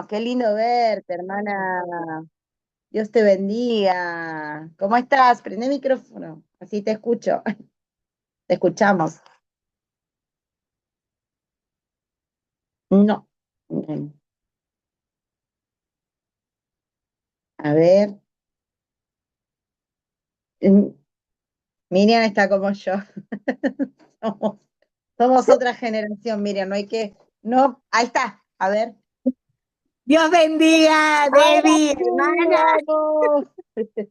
qué lindo verte, hermana. Dios te bendiga. ¿Cómo estás? Prende el micrófono, así te escucho. Te escuchamos. No. A ver. Mm, Miriam está como yo. Somos, somos otra generación, Miriam. No hay que. No, ahí está. A ver. Dios bendiga, Ahora Debbie, sí, hermana. vamos.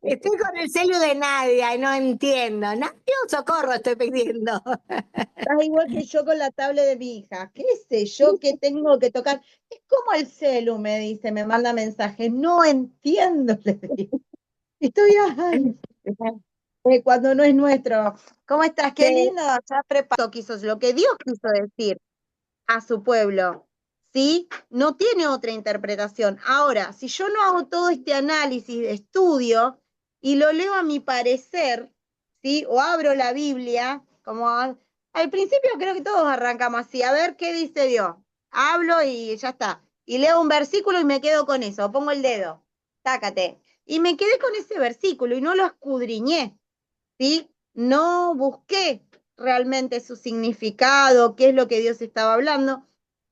Estoy con el celu de Nadia y no entiendo. Nadia, socorro estoy pidiendo. Estás igual que yo con la tablet de mi hija. ¿Qué sé yo que tengo que tocar? Es como el celu, me dice, me manda mensaje. No entiendo, le digo. Estoy ay, cuando no es nuestro. ¿Cómo estás? Qué Sí. lindo. Ya preparó, quiso lo que Dios quiso decir a su pueblo. ¿Sí? No tiene otra interpretación. Ahora, si yo no hago todo este análisis de estudio y lo leo a mi parecer, ¿sí? O abro la Biblia, como al principio creo que todos arrancamos así, a ver qué dice Dios. Hablo y ya está. Y leo un versículo y me quedo con eso, pongo el dedo, tácate. Y me quedé con ese versículo y no lo escudriñé, ¿sí? No busqué realmente su significado, qué es lo que Dios estaba hablando.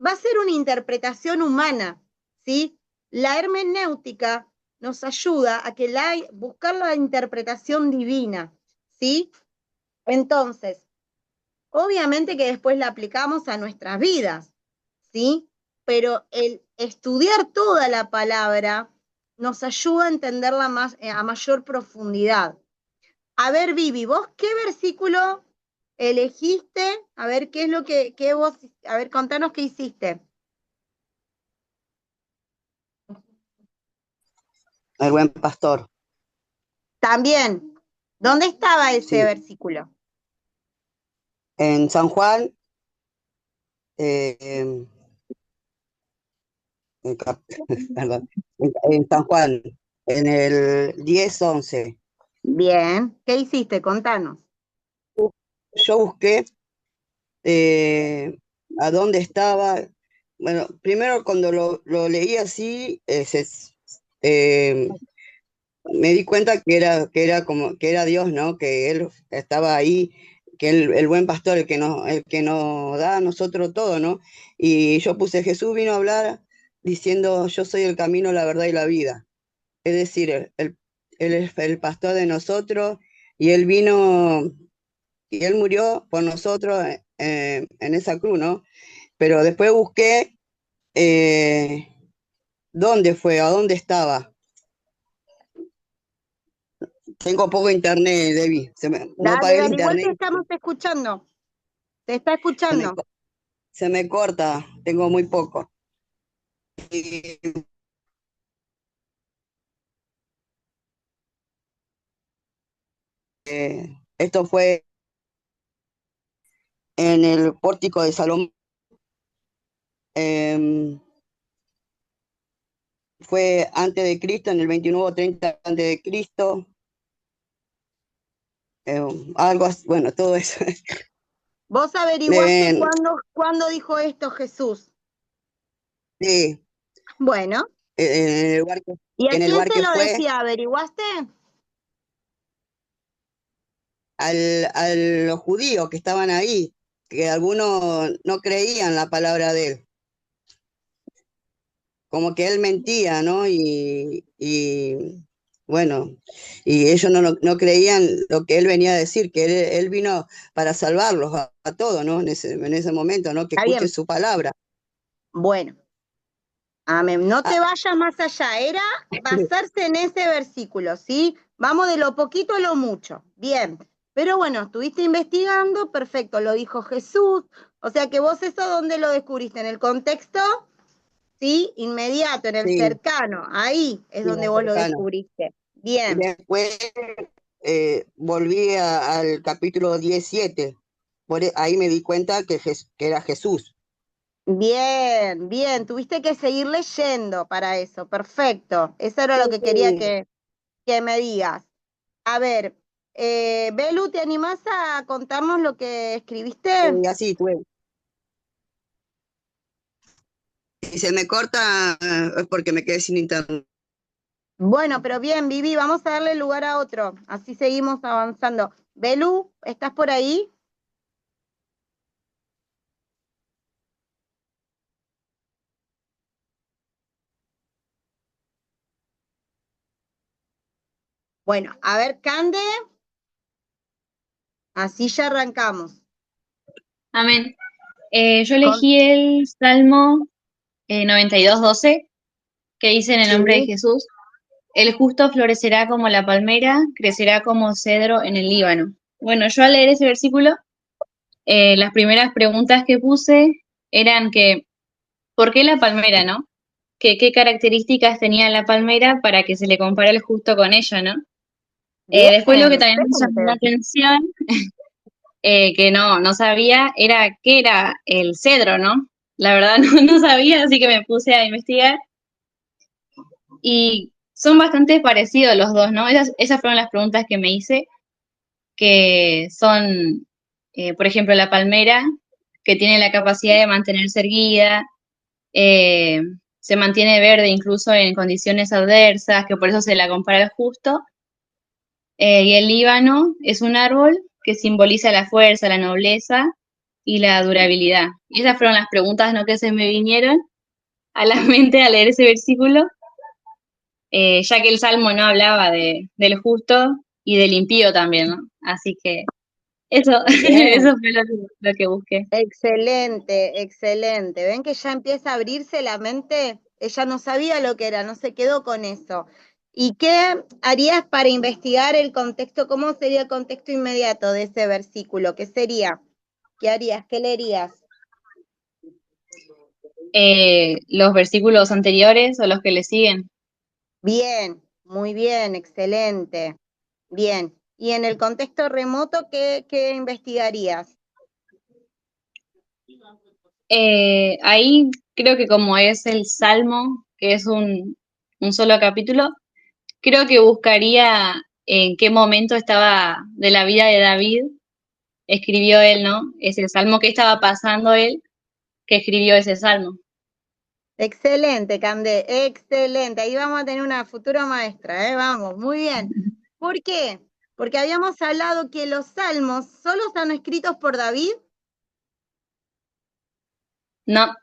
Va a ser una interpretación humana, ¿sí? La hermenéutica nos ayuda a que buscar la interpretación divina, ¿sí? Entonces, obviamente que después la aplicamos a nuestras vidas, ¿sí? Pero el estudiar toda la palabra nos ayuda a entenderla más, a mayor profundidad. A ver, Vivi, ¿vos qué versículo elegiste? A ver, ¿qué es lo que vos, a ver, contanos qué hiciste. El buen pastor, También, ¿dónde estaba ese sí. versículo? En San Juan, eh, perdón, en San Juan, en el 10:11. Bien, ¿qué hiciste? Contanos. Yo busqué eh, a dónde estaba. Bueno, primero cuando lo leí así, eh, me di cuenta que era Dios, ¿no? Que Él estaba ahí, que el buen pastor, el que nos da a nosotros todo, ¿no? Y yo puse, Jesús vino a hablar diciendo, yo soy el camino, la verdad y la vida. Es decir, él es el pastor de nosotros y Él vino y Él murió por nosotros en esa cruz, ¿no? Pero después busqué eh, dónde fue, a dónde estaba. Tengo poco internet, Debbie. No Dale, pagué el dale, igual te internet. estamos escuchando. Te está Se me, escuchando. co- Se me corta, tengo muy poco. Y, esto fue en el pórtico de Salomón. em, Fue antes de Cristo, en el 29 o 30 antes de Cristo. Bueno, todo eso. ¿Vos averiguaste En- cuándo dijo esto Jesús? sí, Bueno, en el lugar ¿y a en el quién lugar se que lo fue, decía? ¿Averiguaste? a los judíos que estaban ahí, que algunos no creían la palabra de él, como que él mentía, ¿no? Y bueno, y ellos no creían lo que él venía a decir, que él vino para salvarlos a todos, ¿no? En ese momento, ¿no? Que Está escuchen bien. su palabra. Bueno, amén. No Ah, te vayas más allá, era basarse en ese versículo, ¿sí? Vamos de lo poquito a lo mucho. Bien. Pero bueno, estuviste investigando, perfecto, lo dijo Jesús. O sea que vos eso, ¿dónde lo descubriste? ¿En el contexto? Sí, inmediato, en el sí, cercano. Ahí es sí, donde vos lo cercano. descubriste. Y Bien, después volví al capítulo 17. Ahí me di cuenta que era Jesús. bien, bien. Tuviste que seguir leyendo para eso. Perfecto. Eso era lo que quería Sí, que me digas. A ver, Belu, ¿te animás a contarnos lo que escribiste? así tuve. Si se me corta es porque me quedé sin internet. Bueno, pero bien, Vivi, vamos a darle lugar a otro, así seguimos avanzando. Belu, ¿estás por ahí? Bueno, a ver, Cande, así ya arrancamos. Amén. Yo Con- elegí el Salmo 92:12, que dice en el nombre de Sí, Jesús: el justo florecerá como la palmera, crecerá como cedro en el Líbano. Bueno, yo al leer ese versículo, las primeras preguntas que puse eran que, ¿por qué la palmera, no? ¿Qué características tenía la palmera para que se le compare el justo con ella, no? bien, Después lo que también me llamó la excelente. atención, que no sabía, era qué era el cedro, ¿no? La verdad no sabía, así que me puse a investigar y son bastante parecidos los dos, ¿no? Esas fueron las preguntas que me hice, que son, por ejemplo, la palmera, que tiene la capacidad de mantenerse erguida, eh, se mantiene verde incluso en condiciones adversas, que por eso se la compara al justo. Y el Líbano es un árbol que simboliza la fuerza, la nobleza y la durabilidad. Y esas fueron las preguntas, ¿no?, que se me vinieron a la mente al leer ese versículo, ya que el Salmo no hablaba del justo y del impío también, ¿no? Así que eso, Bien, eso fue lo que busqué. excelente, excelente. ¿Ven que ya empieza a abrirse la mente? Ella no sabía lo que era, no se quedó con eso. ¿Y qué harías para investigar el contexto? ¿Cómo sería el contexto inmediato de ese versículo? ¿Qué sería? ¿Qué harías? ¿Qué leerías? Los versículos anteriores o los que le siguen. Bien, muy bien, excelente. Bien. ¿Y en el contexto remoto qué investigarías? Ahí creo que como es el Salmo, que es un solo capítulo, creo que buscaría en qué momento estaba de la vida de David, escribió él, ¿no? Es el Salmo que estaba pasando él, que escribió ese Salmo. Excelente, Cande, excelente. Ahí vamos a tener una futura maestra, ¿eh? Vamos, muy bien. ¿Por qué? Porque habíamos hablado que los salmos solo están escritos por David. No,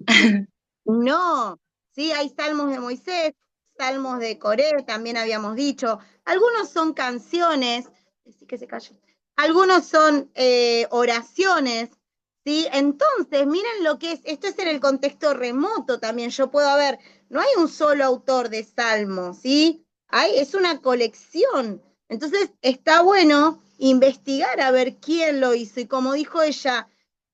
No, sí, hay salmos de Moisés, salmos de Coré, también habíamos dicho. Algunos son canciones, sí que se cayó. Algunos son oraciones, ¿sí? Entonces, miren lo que es, esto es en el contexto remoto también, yo puedo ver, no hay un solo autor de salmos, ¿sí? Es una colección. Entonces, está bueno investigar a ver quién lo hizo. Y como dijo ella,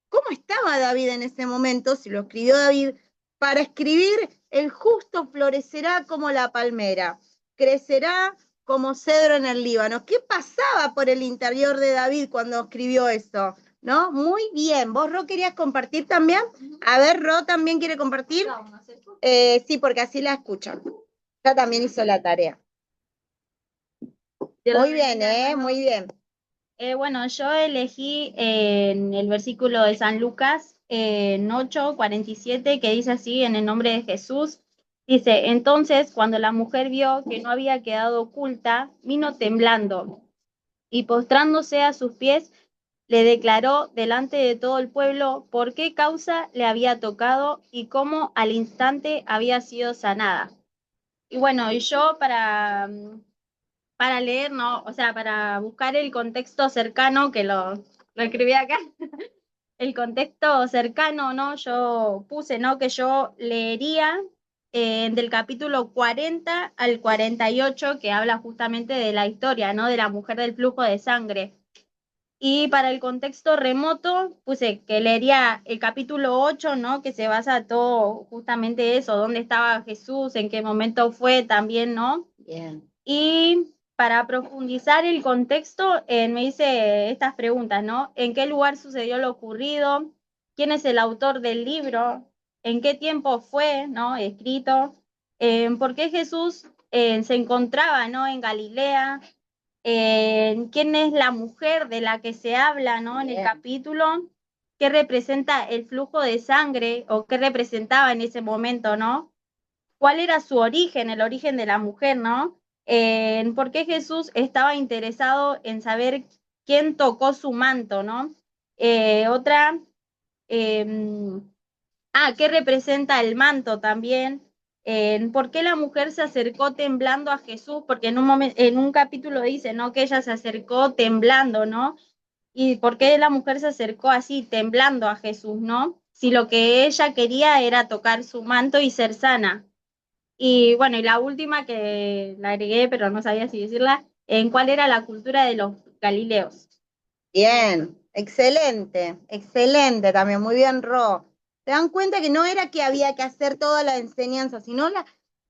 ¿cómo estaba David en ese momento? Si lo escribió David, para escribir, el justo florecerá como la palmera, crecerá como cedro en el Líbano. ¿Qué pasaba por el interior de David cuando escribió eso? ¿No? Muy bien. ¿Vos, Ro, querías compartir también? A ver, Ro también quiere compartir. Sí, porque así la escuchan. Ya también hizo la tarea. Muy bien, muy bien. Bueno, yo elegí en el versículo de San Lucas, en 8:47, que dice así, en el nombre de Jesús. Dice: entonces, cuando la mujer vio que no había quedado oculta, vino temblando y postrándose a sus pies, le declaró delante de todo el pueblo por qué causa le había tocado y cómo al instante había sido sanada. Y bueno, y yo para leer, ¿no? O sea, para buscar el contexto cercano, que lo escribí acá, el contexto cercano, ¿no? Yo puse, ¿no?, que yo leería del capítulo 40 al 48, que habla justamente de la historia, ¿no?, de la mujer del flujo de sangre. Y para el contexto remoto, puse que leería el capítulo 8, ¿no?, que se basa todo justamente eso, dónde estaba Jesús, en qué momento fue también, ¿no? Bien. Y para profundizar el contexto, me hice estas preguntas, ¿no? ¿En qué lugar sucedió lo ocurrido? ¿Quién es el autor del libro? ¿En qué tiempo fue, ¿no?, escrito? ¿Por qué Jesús se encontraba, ¿no?, en Galilea? ¿Quién es la mujer de la que se habla, ¿no?, en el capítulo? qué representa el flujo de sangre o qué representaba en ese momento, ¿no? ¿Cuál era su origen, el origen de la mujer, ¿no? ¿Por qué Jesús estaba interesado en saber quién tocó su manto, ¿no? Otra, ¿qué representa el manto también? ¿Por qué la mujer se acercó temblando a Jesús? Porque en un capítulo dice, ¿no? Que ella se acercó temblando, ¿no? ¿Y por qué la mujer se acercó así, temblando a Jesús, ¿no? Si lo que ella quería era tocar su manto y ser sana. Y bueno, y la última que la agregué, pero no sabía si decirla, en cuál era la cultura de los galileos. Bien, excelente, excelente también, muy bien, Ro. ¿Se dan cuenta que no era que había que hacer toda la enseñanza, sino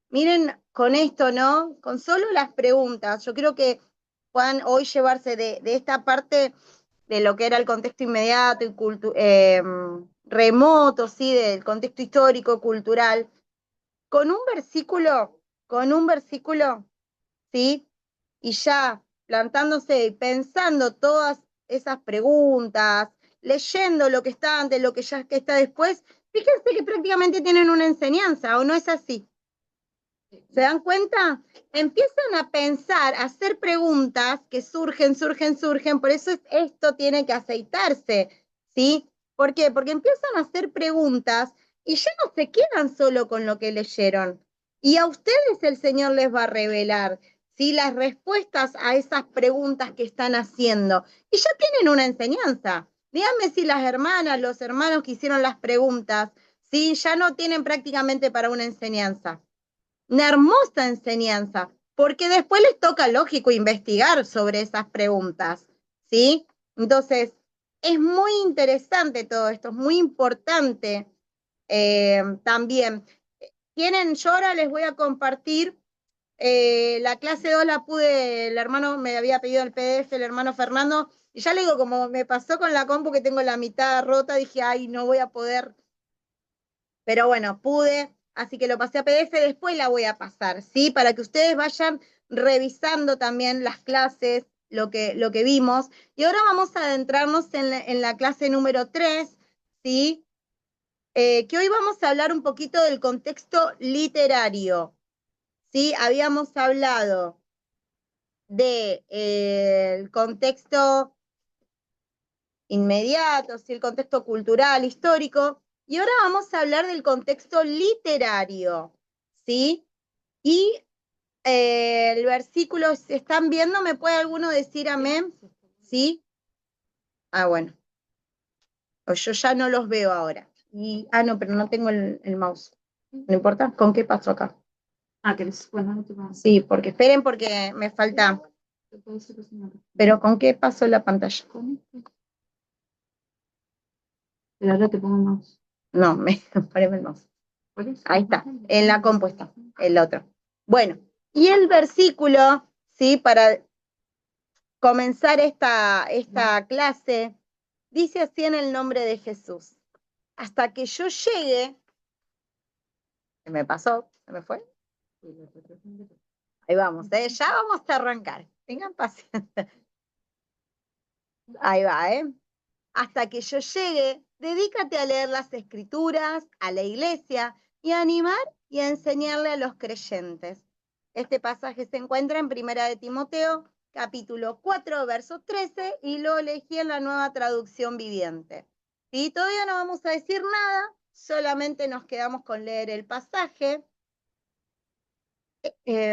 miren con esto, ¿no? Con solo las preguntas. Yo creo que puedan hoy llevarse de esta parte de lo que era el contexto inmediato y remoto, ¿sí? Del contexto histórico, cultural, con un versículo, ¿sí? Y ya plantándose y pensando todas esas preguntas, leyendo lo que está antes, lo que ya que está después, fíjense que prácticamente tienen una enseñanza, ¿o no es así? ¿Se dan cuenta? Empiezan a pensar, a hacer preguntas que surgen, por eso esto tiene que aceitarse, ¿sí? ¿Por qué? Porque empiezan a hacer preguntas y ya no se quedan solo con lo que leyeron. Y a ustedes el Señor les va a revelar, ¿sí? Las respuestas a esas preguntas que están haciendo. Y ya tienen una enseñanza. Díganme si las hermanas, los hermanos que hicieron las preguntas, ¿sí? Ya no tienen prácticamente para una enseñanza. Una hermosa enseñanza, porque después les toca, lógico, investigar sobre esas preguntas, ¿sí? Entonces, es muy interesante todo esto, es muy importante también. Yo ahora les voy a compartir la clase 2 la pude, el hermano me había pedido el PDF, el hermano Fernando, y ya le digo, como me pasó con la compu que tengo la mitad rota, dije, ay, no voy a poder, pero bueno, pude, así que lo pasé a PDF, después la voy a pasar, ¿sí? Para que ustedes vayan revisando también las clases, lo que vimos. Y ahora vamos a adentrarnos en la clase número 3, ¿sí? Que hoy vamos a hablar un poquito del contexto literario, ¿sí? Habíamos hablado del contexto inmediato, ¿sí? El contexto cultural, histórico, y ahora vamos a hablar del contexto literario, ¿sí? Y el versículo, si están viendo, ¿me puede alguno decir amén? ¿Sí? Bueno. O yo ya no los veo ahora. No, pero no tengo el mouse. No importa, ¿con qué paso acá? ¿Querés? Bueno, no te pasa. Sí, porque esperen porque me falta. Pero ¿con qué paso la pantalla? Pero ahora te pongo el mouse. No, poneme el mouse. Ahí está, en la compuesta, el otro. Bueno, y el versículo, ¿sí? Para comenzar esta clase, dice así en el nombre de Jesús. Hasta que yo llegue, se me pasó, se me fue. Ahí vamos, ya vamos a arrancar. Tengan paciencia. Ahí va, Hasta que yo llegue, dedícate a leer las escrituras, a la iglesia y a animar y a enseñarle a los creyentes. Este pasaje se encuentra en 1 de Timoteo, capítulo 4, verso 13, y lo elegí en la Nueva Traducción Viviente. Y todavía no vamos a decir nada, solamente nos quedamos con leer el pasaje. Y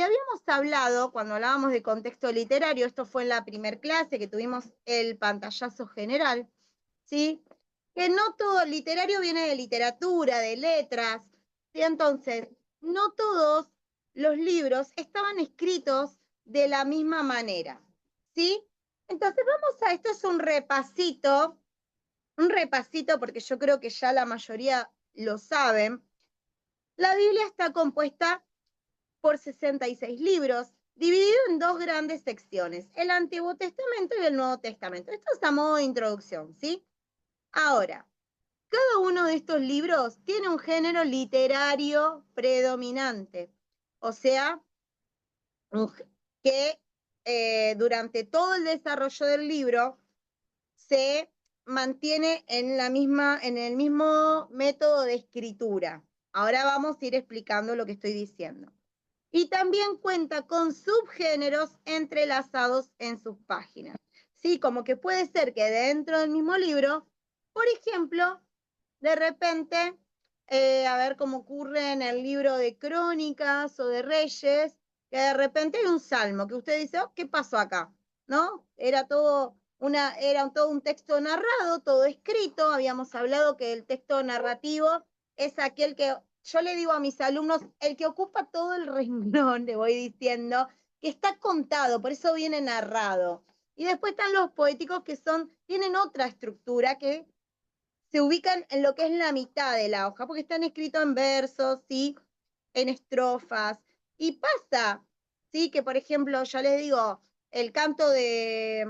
habíamos hablado, cuando hablábamos de contexto literario, esto fue en la primer clase que tuvimos el pantallazo general, ¿sí? Que no todo literario viene de literatura, de letras, ¿sí? Entonces, no todos los libros estaban escritos de la misma manera, ¿sí? Entonces, esto es un repasito porque yo creo que ya la mayoría lo saben. La Biblia está compuesta por 66 libros, dividido en dos grandes secciones, el Antiguo Testamento y el Nuevo Testamento. Esto es a modo de introducción, ¿sí? Ahora, cada uno de estos libros tiene un género literario predominante, o sea, que durante todo el desarrollo del libro se mantiene en el mismo método de escritura. Ahora vamos a ir explicando lo que estoy diciendo. Y también cuenta con subgéneros entrelazados en sus páginas. Sí, como que puede ser que dentro del mismo libro, por ejemplo, de repente, a ver cómo ocurre en el libro de Crónicas o de Reyes, que de repente hay un salmo que usted dice, oh, ¿qué pasó acá? ¿No? Era todo un texto narrado, todo escrito. Habíamos hablado que el texto narrativo es aquel que yo le digo a mis alumnos, el que ocupa todo el renglón, le voy diciendo, que está contado, por eso viene narrado. Y después están los poéticos que tienen otra estructura que se ubican en lo que es la mitad de la hoja, porque están escritos en versos, ¿sí? En estrofas. Y pasa, ¿sí? Que por ejemplo, ya les digo, el canto de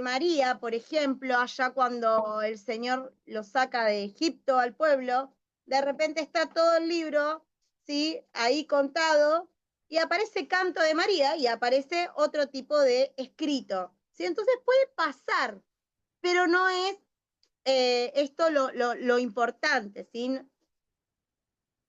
María, por ejemplo, allá cuando el Señor lo saca de Egipto al pueblo, de repente está todo el libro, ¿sí? Ahí contado, y aparece canto de María y aparece otro tipo de escrito, ¿sí? Entonces puede pasar, pero no es esto lo importante, ¿sí?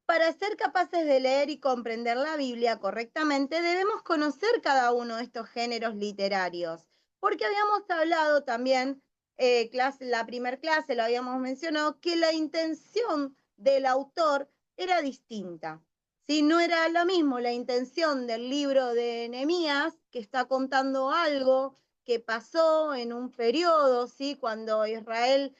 Para ser capaces de leer y comprender la Biblia correctamente, debemos conocer cada uno de estos géneros literarios, porque habíamos hablado también, la primera clase lo habíamos mencionado, que la intención del autor era distinta. ¿Sí? No era lo mismo la intención del libro de Nehemías, que está contando algo que pasó en un periodo, ¿sí? Cuando Israel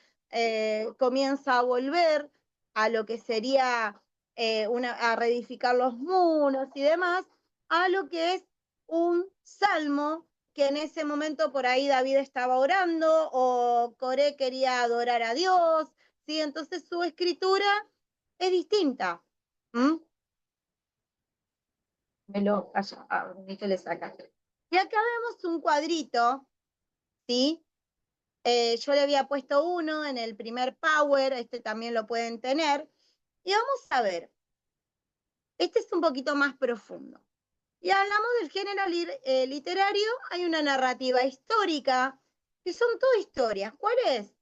comienza a volver a lo que sería a reedificar los muros y demás, a lo que es un salmo que en ese momento por ahí David estaba orando o Coré quería adorar a Dios, ¿sí? Entonces su escritura es distinta. ¿Mm? Le saca. Y acá vemos un cuadrito, ¿sí? Yo le había puesto uno en el primer Power, este también lo pueden tener. Y vamos a ver, este es un poquito más profundo. Y hablamos del género literario, hay una narrativa histórica, que son todas historias. ¿Cuál es?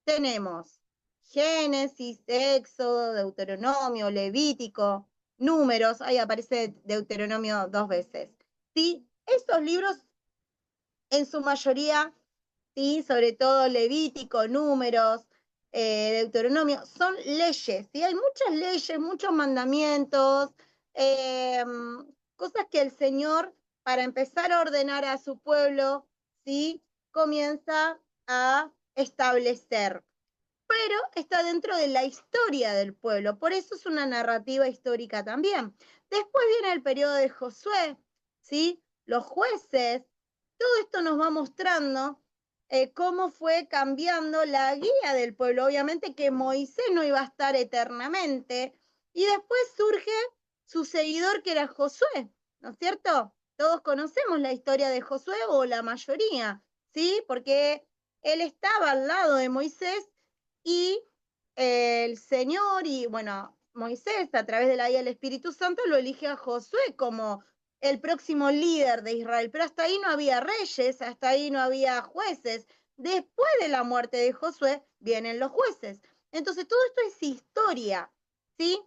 Tenemos Génesis, Éxodo, Deuteronomio, Levítico, Números, ahí aparece Deuteronomio 2 veces. ¿Sí? Estos libros, en su mayoría, ¿sí? Sobre todo Levítico, Números, Deuteronomio, son leyes, ¿sí? Hay muchas leyes, muchos mandamientos, cosas que el Señor, para empezar a ordenar a su pueblo, ¿sí? Comienza a establecer. Pero está dentro de la historia del pueblo, por eso es una narrativa histórica también. Después viene el periodo de Josué, ¿sí? Los jueces, todo esto nos va mostrando cómo fue cambiando la guía del pueblo. Obviamente que Moisés no iba a estar eternamente, y después surge su seguidor que era Josué, ¿no es cierto? Todos conocemos la historia de Josué, o la mayoría, ¿sí? Porque él estaba al lado de Moisés y el Señor y, bueno, Moisés, a través de la guía del Espíritu Santo, lo elige a Josué como el próximo líder de Israel. Pero hasta ahí no había reyes, hasta ahí no había jueces. Después de la muerte de Josué, vienen los jueces. Entonces, todo esto es historia, ¿sí?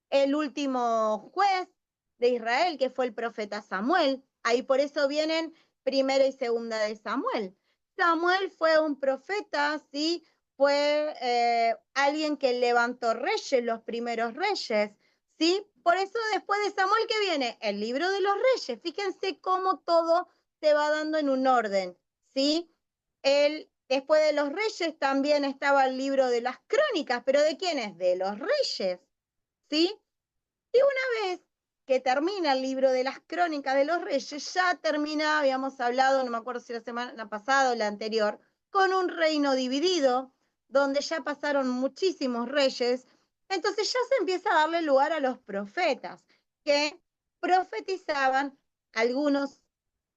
El último juez de Israel, que fue el profeta Samuel. Ahí por eso vienen primera y segunda de Samuel. Samuel fue un profeta, ¿sí? Fue alguien que levantó reyes, los primeros reyes, ¿sí? Por eso después de Samuel, ¿qué viene? El libro de los reyes. Fíjense cómo todo se va dando en un orden, ¿sí? Después de los reyes también estaba el libro de las crónicas, pero ¿de quiénes? De los reyes, ¿sí? Y una vez que termina el libro de las crónicas de los reyes, ya termina, habíamos hablado, no me acuerdo si la semana pasada o la anterior, con un reino dividido, donde ya pasaron muchísimos reyes. Entonces ya se empieza a darle lugar a los profetas, que profetizaban, algunos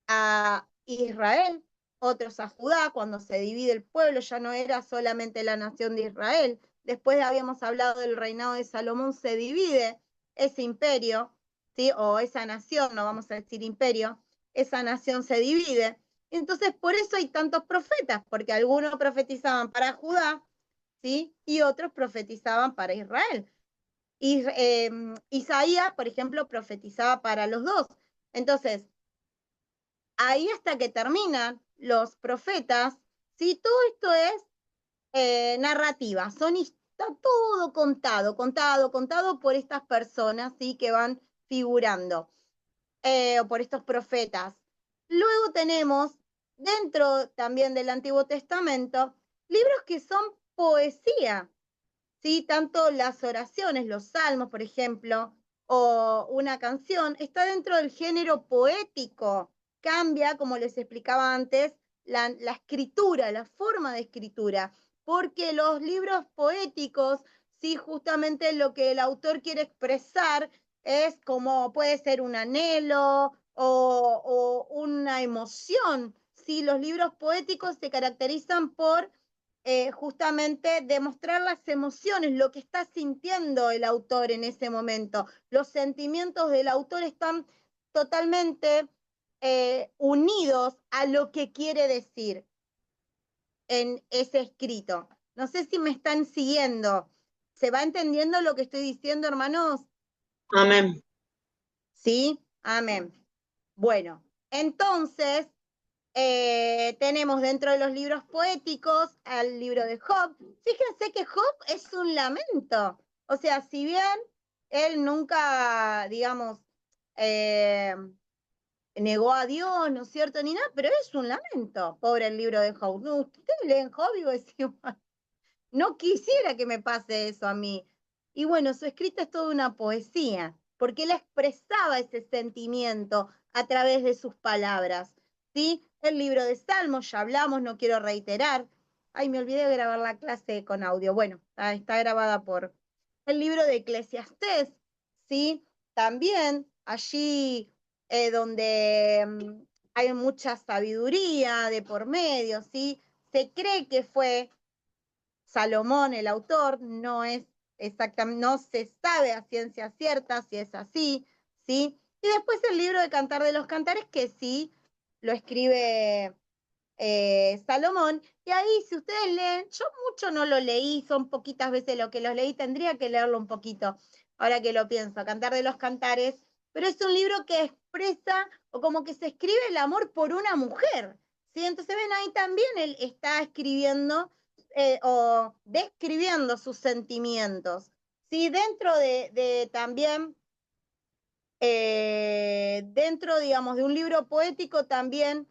a Israel, otros a Judá. Cuando se divide el pueblo ya no era solamente la nación de Israel. Después habíamos hablado del reinado de Salomón, se divide ese imperio, ¿sí? O esa nación, no vamos a decir imperio, esa nación se divide. Entonces, por eso hay tantos profetas, porque algunos profetizaban para Judá, ¿sí? Y otros profetizaban para Israel. Isaías, por ejemplo, profetizaba para los dos. Entonces, ahí hasta que terminan los profetas, ¿sí? Todo esto es narrativa, está todo contado por estas personas, ¿sí? Que van figurando, o por estos profetas. Luego tenemos, dentro también del Antiguo Testamento, libros que son poesía, ¿sí? Tanto las oraciones, los salmos, por ejemplo, o una canción, está dentro del género poético. Cambia, como les explicaba antes, la escritura, la forma de escritura, porque los libros poéticos, sí, justamente lo que el autor quiere expresar es como puede ser un anhelo o una emoción. Sí, los libros poéticos se caracterizan por justamente demostrar las emociones, lo que está sintiendo el autor en ese momento. Los sentimientos del autor están totalmente unidos a lo que quiere decir en ese escrito. No sé si me están siguiendo. ¿Se va entendiendo lo que estoy diciendo, hermanos? Amén. ¿Sí? Amén. Bueno, entonces tenemos dentro de los libros poéticos al libro de Job. Fíjense que Job es un lamento. O sea, si bien él nunca, digamos, eh, negó a Dios, ¿no es cierto? Ni nada, pero es un lamento, pobre el libro de Job. No, ustedes leen Job y decimos, no quisiera que me pase eso a mí. Y bueno, su escrito es toda una poesía, porque él expresaba ese sentimiento a través de sus palabras. ¿Sí? El libro de Salmos, ya hablamos, no quiero reiterar. Ay, me olvidé de grabar la clase con audio. Bueno, está grabada por el libro de Eclesiastés, ¿sí? También allí donde hay mucha sabiduría de por medio, ¿sí? Se cree que fue Salomón, el autor, no es exactamente, no se sabe a ciencia cierta si es así, ¿sí? Y después el libro de Cantar de los Cantares, que sí lo escribe Salomón, y ahí si ustedes leen, yo mucho no lo leí, son poquitas veces lo que los leí, tendría que leerlo un poquito, ahora que lo pienso, Cantar de los Cantares, pero es un libro que expresa, o como que se escribe el amor por una mujer, ¿sí? Entonces ven ahí también él está escribiendo o describiendo sus sentimientos, ¿sí? Dentro de también dentro, digamos, de un libro poético también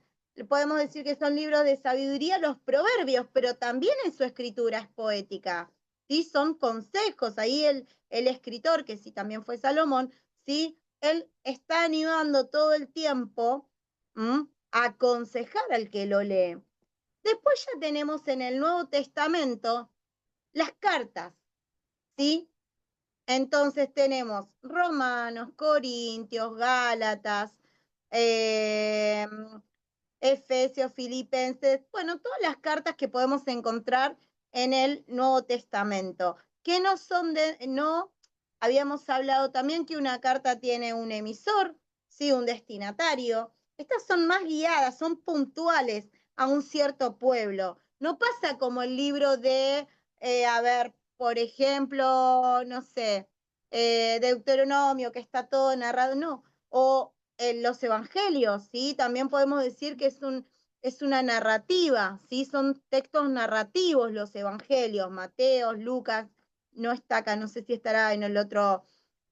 podemos decir que son libros de sabiduría, los proverbios, pero también en su escritura es poética, ¿sí? Son consejos, ahí el escritor, que sí también fue Salomón, ¿sí? Él está animando todo el tiempo a aconsejar al que lo lee. Después ya tenemos en el Nuevo Testamento las cartas, ¿sí? Entonces tenemos Romanos, Corintios, Gálatas, eh, Efesios, Filipenses, bueno, todas las cartas que podemos encontrar en el Nuevo Testamento, que no son no, habíamos hablado también que una carta tiene un emisor, sí, un destinatario. Estas son más guiadas, son puntuales a un cierto pueblo. No pasa como el libro de, a ver, por ejemplo, no sé, Deuteronomio, que está todo narrado, no, o los evangelios, ¿sí? También podemos decir que es una narrativa, ¿sí? Son textos narrativos los evangelios, Mateo, Lucas, no está acá, no sé si estará en el otro,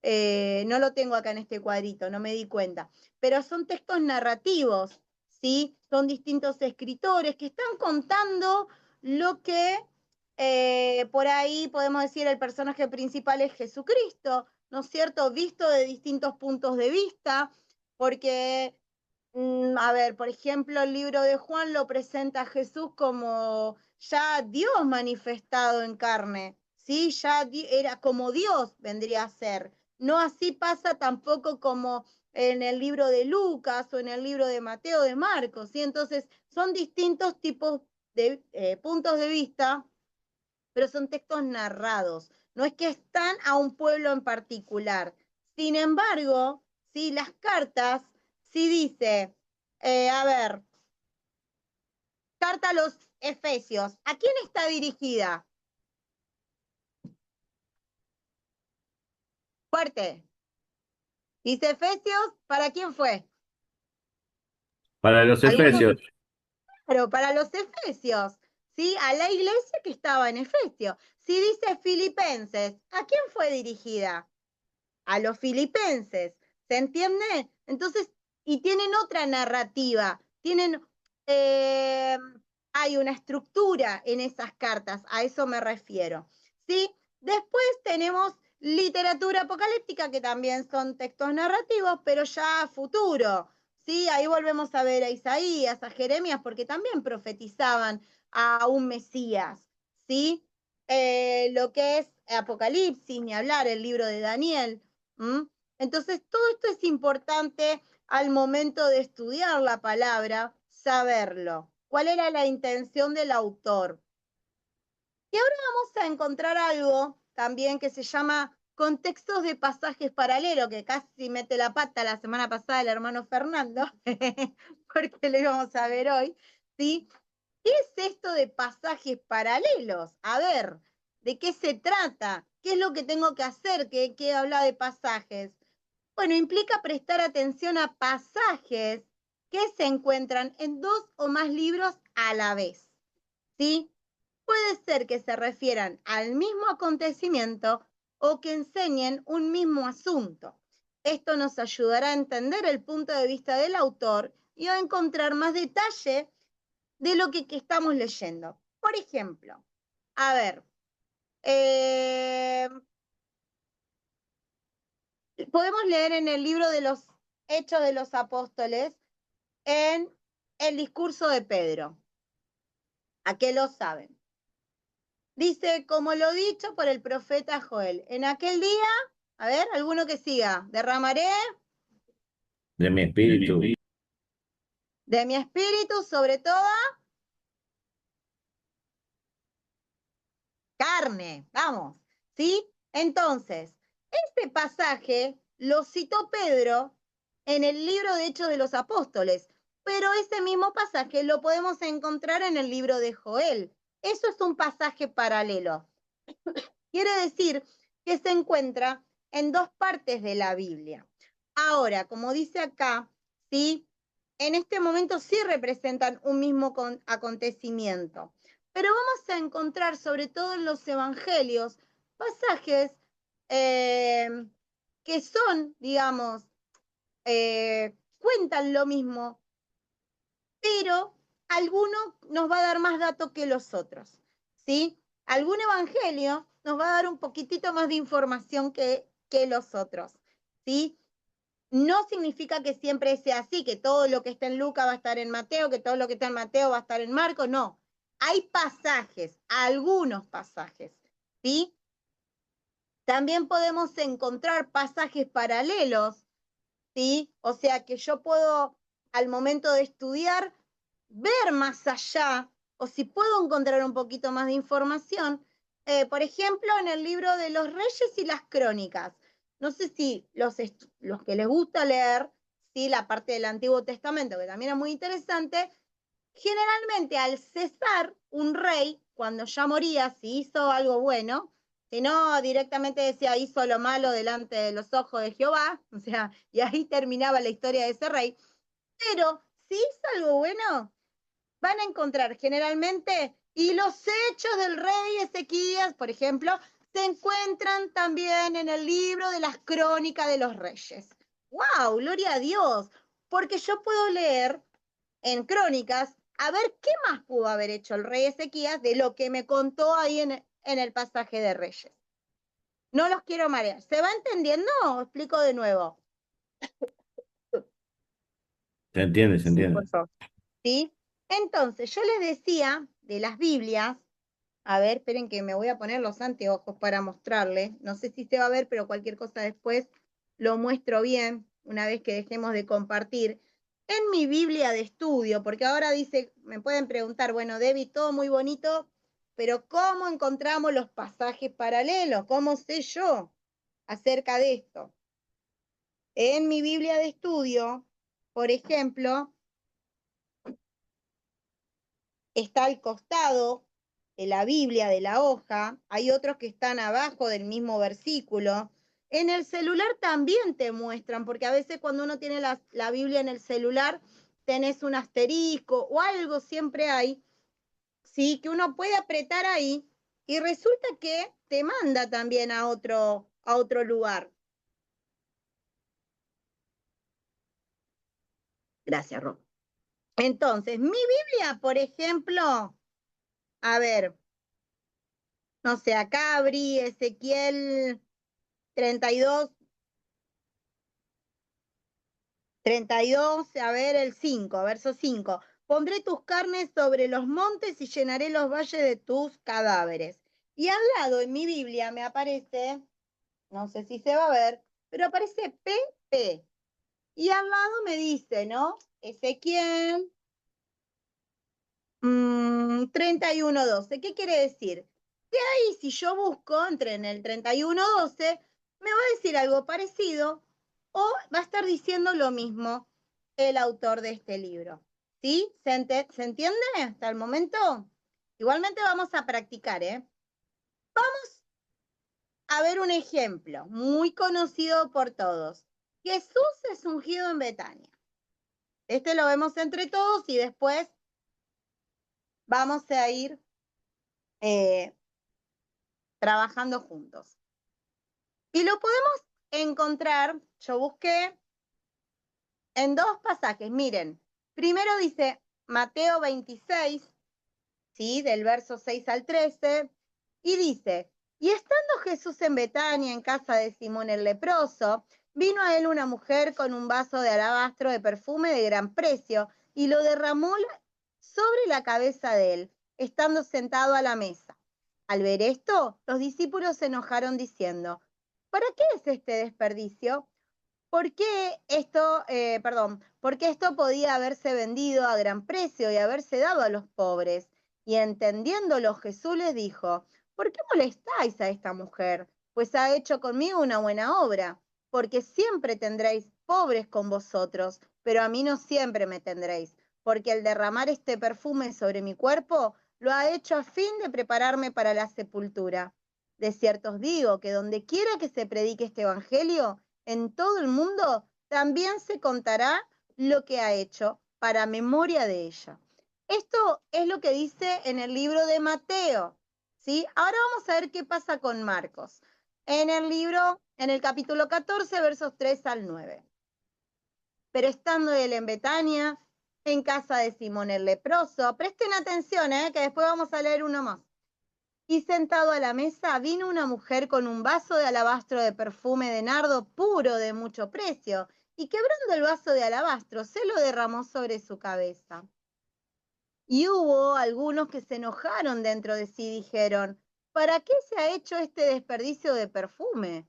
no lo tengo acá en este cuadrito, no me di cuenta, pero son textos narrativos, ¿sí? Son distintos escritores que están contando lo que por ahí podemos decir el personaje principal es Jesucristo, ¿no es cierto? Visto de distintos puntos de vista, porque, a ver, por ejemplo, el libro de Juan lo presenta a Jesús como ya Dios manifestado en carne, ¿sí? Ya era como Dios vendría a ser. No así pasa tampoco como en el libro de Lucas o en el libro de Mateo, de Marcos, ¿sí? Entonces, son distintos tipos de puntos de vista, pero son textos narrados, no es que están a un pueblo en particular. Sin embargo, si las cartas, si dice, a ver, carta a los Efesios. ¿A quién está dirigida? Fuerte. Dice Efesios, ¿para quién fue? Para los Efesios. Claro, para los Efesios, ¿sí? A la iglesia que estaba en Efesio. Si dice Filipenses, ¿a quién fue dirigida? A los filipenses, ¿se entiende? Entonces, y tienen otra narrativa, hay una estructura en esas cartas, a eso me refiero, ¿sí? Después tenemos literatura apocalíptica, que también son textos narrativos, pero ya a futuro, ¿sí? Ahí volvemos a ver a Isaías, a Jeremías, porque también profetizaban a un Mesías, ¿sí? Lo que es Apocalipsis, ni hablar, el libro de Daniel. ¿Mm? Entonces, todo esto es importante al momento de estudiar la palabra, saberlo. ¿Cuál era la intención del autor? Y ahora vamos a encontrar algo también que se llama contextos de pasajes paralelos, que casi mete la pata la semana pasada el hermano Fernando, porque lo íbamos a ver hoy, ¿sí? ¿Qué es esto de pasajes paralelos? A ver, ¿de qué se trata? ¿Qué es lo que tengo que hacer? ¿Qué habla de pasajes? Bueno, implica prestar atención a pasajes que se encuentran en 2 o más libros a la vez, ¿sí? Puede ser que se refieran al mismo acontecimiento o que enseñen un mismo asunto. Esto nos ayudará a entender el punto de vista del autor y a encontrar más detalle de lo que estamos leyendo. Por ejemplo, a ver, podemos leer en el libro de los Hechos de los Apóstoles, en el discurso de Pedro. ¿A qué lo saben? Dice, como lo dicho por el profeta Joel, en aquel día, a ver, alguno que siga, derramaré De mi espíritu. de mi espíritu sobre toda carne. Vamos, ¿sí? Entonces, este pasaje lo citó Pedro en el libro de Hechos de los Apóstoles, pero ese mismo pasaje lo podemos encontrar en el libro de Joel. Eso es un pasaje paralelo. Quiere decir que se encuentra en 2 partes de la Biblia. Ahora, como dice acá, ¿sí? En este momento sí representan un mismo acontecimiento, pero vamos a encontrar, sobre todo en los evangelios, pasajes que son, digamos, cuentan lo mismo, pero alguno nos va a dar más datos que los otros, ¿sí? Algún evangelio nos va a dar un poquitito más de información que los otros, ¿sí? No significa que siempre sea así, que todo lo que está en Lucas va a estar en Mateo, que todo lo que está en Mateo va a estar en Marcos, no. Hay pasajes, algunos pasajes, ¿sí? También podemos encontrar pasajes paralelos, ¿sí? O sea que yo puedo, al momento de estudiar, ver más allá, o si puedo encontrar un poquito más de información, por ejemplo, en el libro de los Reyes y las Crónicas. No sé si los que les gusta leer, ¿sí? La parte del Antiguo Testamento, que también es muy interesante, generalmente al cesar un rey, cuando ya moría, si hizo algo bueno, si no directamente decía hizo lo malo delante de los ojos de Jehová, o sea, y ahí terminaba la historia de ese rey, pero si hizo algo bueno, van a encontrar generalmente, y los hechos del rey Ezequías, por ejemplo, se encuentran también en el libro de las crónicas de los reyes. ¡Wow! Gloria a Dios, porque yo puedo leer en Crónicas, a ver qué más pudo haber hecho el rey Ezequías de lo que me contó ahí en el pasaje de Reyes. No los quiero marear. ¿Se va entendiendo o explico de nuevo? Se entiende, se Sí, entiende. por favor. ¿Sí? Entonces, yo les decía de las Biblias, a ver, esperen que me voy a poner los anteojos para mostrarles. No sé si se va a ver, pero cualquier cosa después lo muestro bien, una vez que dejemos de compartir. En mi Biblia de estudio, porque ahora dice, me pueden preguntar, bueno, Debbie, todo muy bonito, pero ¿cómo encontramos los pasajes paralelos? ¿Cómo sé yo acerca de esto? En mi Biblia de estudio, por ejemplo, está al costado de la Biblia, de la hoja, hay otros que están abajo del mismo versículo. En el celular también te muestran, porque a veces cuando uno tiene la Biblia en el celular, tenés un asterisco o algo, siempre hay, ¿sí? Que uno puede apretar ahí y resulta que te manda también a otro lugar. Gracias, Ro. Entonces, mi Biblia, por ejemplo, a ver, no sé, acá abrí Ezequiel 32, 32, a ver, el 5, verso 5. Pondré tus carnes sobre los montes y llenaré los valles de tus cadáveres. Y al lado en mi Biblia me aparece, no sé si se va a ver, pero aparece PP. Y al lado me dice, ¿no? Ezequiel 31:12. ¿Qué quiere decir? Que ahí si yo busco en el 31:12, me va a decir algo parecido o va a estar diciendo lo mismo el autor de este libro. ¿Sí? ¿Se entiende hasta el momento? Igualmente vamos a practicar, ¿eh? Vamos a ver un ejemplo muy conocido por todos. Jesús es ungido en Betania. Este lo vemos entre todos y después vamos a ir eh, trabajando juntos. Y lo podemos encontrar, yo busqué en dos pasajes. Miren, primero dice Mateo 26, ¿sí? Del verso 6 al 13, y dice, y estando Jesús en Betania, en casa de Simón el leproso, vino a él una mujer con un vaso de alabastro de perfume de gran precio, y lo derramó sobre la cabeza de él, estando sentado a la mesa. Al ver esto, los discípulos se enojaron diciendo, ¿para qué es este desperdicio? Porque esto podía haberse vendido a gran precio y haberse dado a los pobres. Y entendiéndolo, Jesús les dijo, ¿por qué molestáis a esta mujer? Pues ha hecho conmigo una buena obra, porque siempre tendréis pobres con vosotros, pero a mí no siempre me tendréis, porque el derramar este perfume sobre mi cuerpo lo ha hecho a fin de prepararme para la sepultura. De cierto os digo que donde quiera que se predique este evangelio, en todo el mundo, también se contará lo que ha hecho para memoria de ella. Esto es lo que dice en el libro de Mateo, ¿sí? Ahora vamos a ver qué pasa con Marcos. En el libro, en el capítulo 14, versos 3 al 9. Pero estando él en Betania, en casa de Simón el leproso, presten atención, que después vamos a leer uno más. Y sentado a la mesa vino una mujer con un vaso de alabastro de perfume de nardo puro de mucho precio, y quebrando el vaso de alabastro, se lo derramó sobre su cabeza. Y hubo algunos que se enojaron dentro de sí y dijeron, ¿para qué se ha hecho este desperdicio de perfume?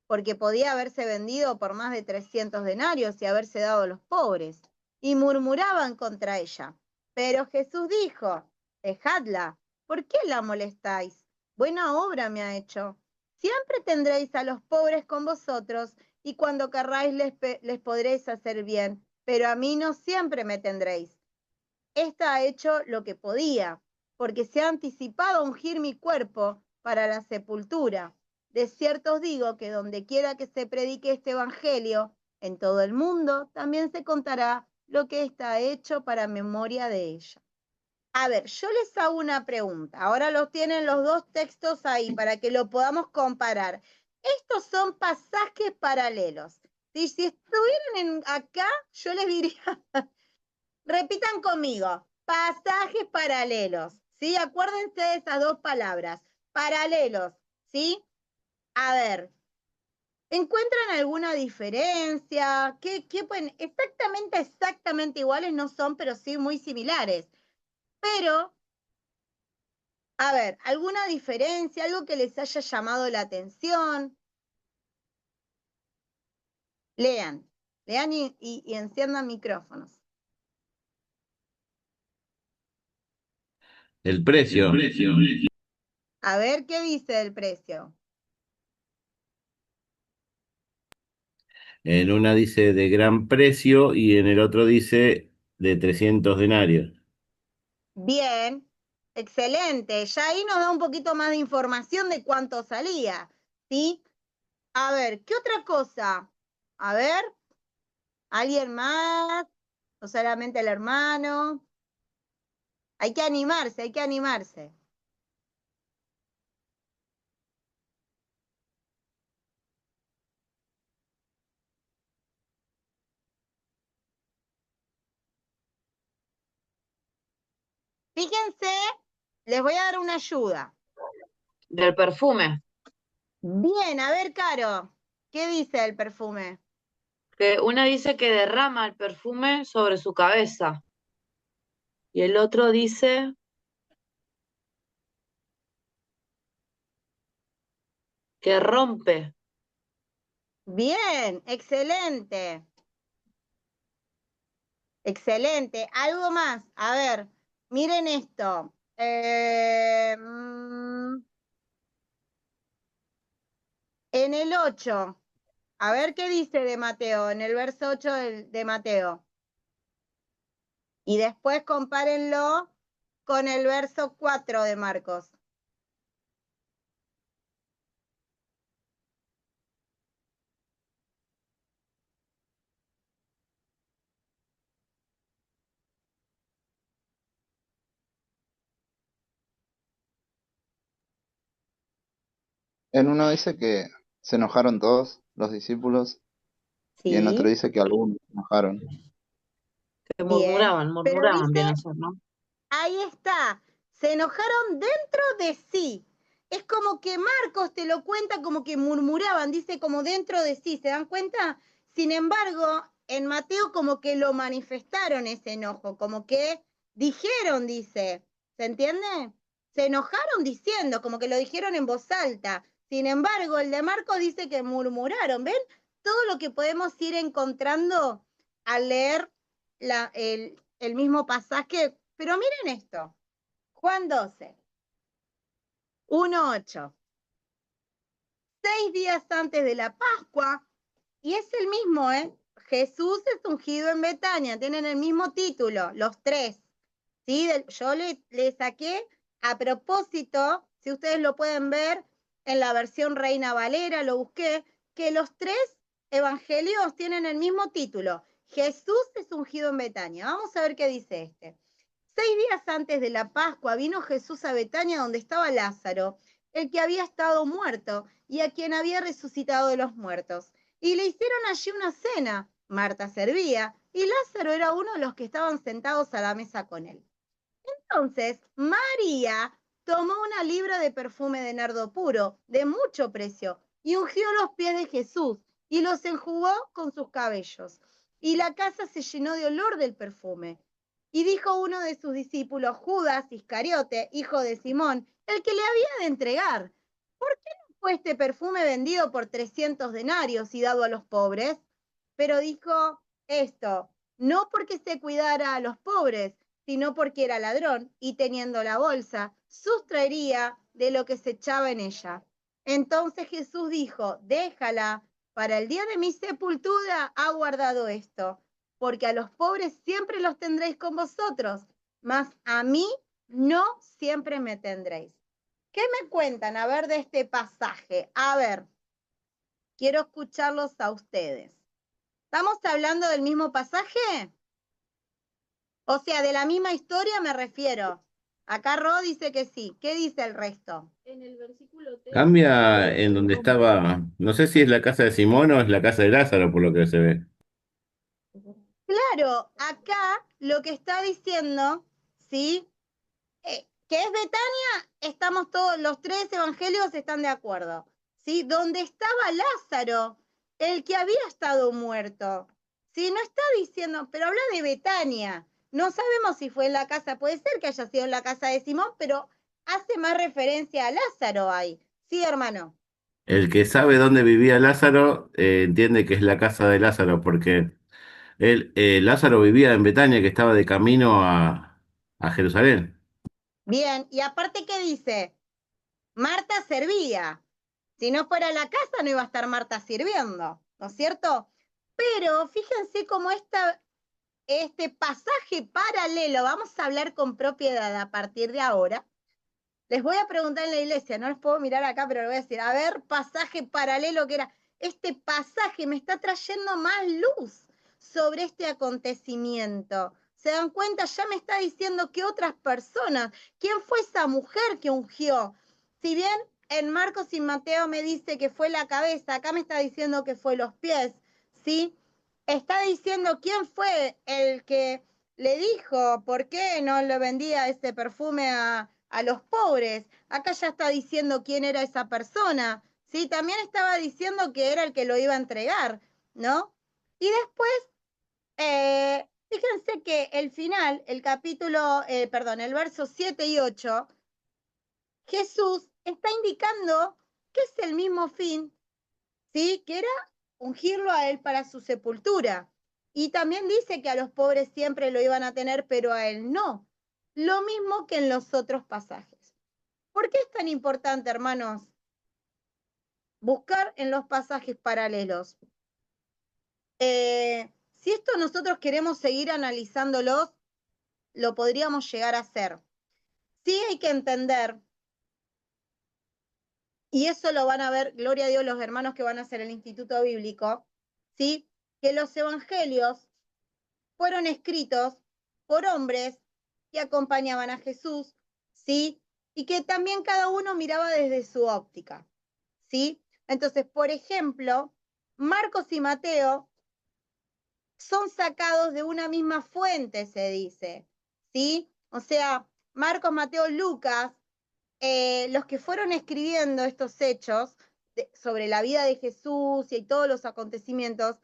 Porque podía haberse vendido por más de 300 denarios y haberse dado a los pobres. Y murmuraban contra ella. Pero Jesús dijo, dejadla, ¿por qué la molestáis? Buena obra me ha hecho. Siempre tendréis a los pobres con vosotros y cuando querráis les podréis hacer bien, pero a mí no siempre me tendréis. Esta ha hecho lo que podía, porque se ha anticipado a ungir mi cuerpo para la sepultura. De cierto os digo que donde quiera que se predique este evangelio, en todo el mundo, también se contará lo que está hecho para memoria de ella. A ver, yo les hago una pregunta. Ahora los tienen los dos textos ahí para que lo podamos comparar. Estos son pasajes paralelos. Si estuvieran acá, yo les diría, repitan conmigo, pasajes paralelos, ¿sí? Acuérdense de esas dos palabras, paralelos, ¿sí? A ver, ¿encuentran alguna diferencia? ¿Qué pueden? Exactamente iguales no son, pero sí muy similares. Pero, a ver, ¿alguna diferencia? ¿Algo que les haya llamado la atención? Lean, lean y enciendan micrófonos. El precio. A ver, ¿qué dice el precio? En una dice de gran precio y en el otro dice de 300 denarios. Bien, excelente. Ya ahí nos da un poquito más de información de cuánto salía, ¿sí? A ver, ¿qué otra cosa? A ver, ¿alguien más? ¿O solamente el hermano? Hay que animarse, hay que animarse. Fíjense, les voy a dar una ayuda. Del perfume, Bien, a ver, Caro, ¿qué dice el perfume? que una dice que derrama el perfume sobre su cabeza y el otro dice que rompe. Bien, excelente. Excelente. Algo más. A ver, miren esto. En el 8, a ver qué dice de Mateo, en el verso 8 de Mateo. Y después compárenlo con el verso 4 de Marcos. En uno dice que se enojaron todos los discípulos y en otro Sí, dice que algunos se enojaron. Que bien. Pero murmuraban, dice, viene a ser, ¿no? ahí está, se enojaron dentro de sí. Es como que Marcos te lo cuenta como que murmuraban, dice como dentro de sí, ¿se dan cuenta? Sin embargo, en Mateo como que lo manifestaron ese enojo, como que dijeron, dice, ¿se entiende? Se enojaron diciendo, como que lo dijeron en voz alta. Sin embargo, el de Marcos dice que murmuraron, ¿ven? Todo lo que podemos ir encontrando al leer el mismo pasaje, pero miren esto, Juan 12, 1:8, 6 días antes de la Pascua, y es el mismo, ¿eh? Jesús es ungido en Betania, tienen el mismo título, los tres, ¿sí? Yo le saqué a propósito, si ustedes lo pueden ver en la versión Reina Valera, lo busqué, que los tres evangelios tienen el mismo título, Jesús es ungido en Betania. Vamos a ver qué dice este. 6 días antes de la Pascua vino Jesús a Betania donde estaba Lázaro, el que había estado muerto y a quien había resucitado de los muertos. Y le hicieron allí una cena. Marta servía y Lázaro era uno de los que estaban sentados a la mesa con él. Entonces, María tomó una libra de perfume de nardo puro, de mucho precio, y ungió los pies de Jesús y los enjugó con sus cabellos. Y la casa se llenó de olor del perfume. Y dijo uno de sus discípulos, Judas Iscariote, hijo de Simón, el que le había de entregar, ¿por qué no fue este perfume vendido por 300 denarios y dado a los pobres? Pero dijo esto, no porque se cuidara a los pobres, sino porque era ladrón y teniendo la bolsa, sustraería de lo que se echaba en ella. Entonces Jesús dijo, déjala, para el día de mi sepultura ha guardado esto, porque a los pobres siempre los tendréis con vosotros, mas a mí no siempre me tendréis. ¿Qué me cuentan? A ver, de este pasaje. A ver, quiero escucharlos a ustedes. ¿Estamos hablando del mismo pasaje? O sea, de la misma historia me refiero. Acá Ro dice que sí. ¿Qué dice el resto? En el versículo 3 Cambia en donde estaba, no sé si es la casa de Simón o es la casa de Lázaro, por lo que se ve. Claro, acá lo que está diciendo, ¿sí? Que es Betania, estamos todos, los tres evangelios están de acuerdo, ¿sí? Donde estaba Lázaro, el que había estado muerto, ¿sí? No está diciendo, pero habla de Betania. No sabemos si fue en la casa, puede ser que haya sido en la casa de Simón, pero hace más referencia a Lázaro ahí. Sí, hermano. El que sabe dónde vivía Lázaro entiende que es la casa de Lázaro, porque Lázaro vivía en Betania, que estaba de camino a Jerusalén. Bien, y aparte, ¿qué dice? Marta servía. Si no fuera la casa, no iba a estar Marta sirviendo, ¿no es cierto? Pero fíjense cómo este pasaje paralelo, vamos a hablar con propiedad a partir de ahora. Les voy a preguntar en la iglesia, no les puedo mirar acá, pero les voy a decir, a ver, pasaje paralelo que era, este pasaje me está trayendo más luz sobre este acontecimiento. ¿Se dan cuenta? Ya me está diciendo que otras personas, ¿quién fue esa mujer que ungió? Si bien en Marcos y Mateo me dice que fue la cabeza, acá me está diciendo que fue los pies, ¿sí? Está diciendo quién fue el que le dijo por qué no le vendía ese perfume a los pobres. Acá ya está diciendo quién era esa persona, ¿sí? También estaba diciendo que era el que lo iba a entregar, ¿no? Y después, fíjense que el final, el capítulo, perdón, el verso 7 y 8, Jesús está indicando que es el mismo fin, ¿sí? Que era ungirlo a él para su sepultura. Y también dice que a los pobres siempre lo iban a tener, pero a él no. Lo mismo que en los otros pasajes. ¿Por qué es tan importante, hermanos, buscar en los pasajes paralelos? Si esto nosotros queremos seguir analizándolos, lo podríamos llegar a hacer. Sí hay que entender, y eso lo van a ver, gloria a Dios, los hermanos que van a hacer el Instituto Bíblico, ¿sí? Que los evangelios fueron escritos por hombres que acompañaban a Jesús, ¿sí? Y que también cada uno miraba desde su óptica, ¿sí? Entonces, por ejemplo, Marcos y Mateo son sacados de una misma fuente, se dice, ¿sí? O sea, Marcos, Mateo, Lucas, los que fueron escribiendo estos hechos sobre la vida de Jesús y todos los acontecimientos,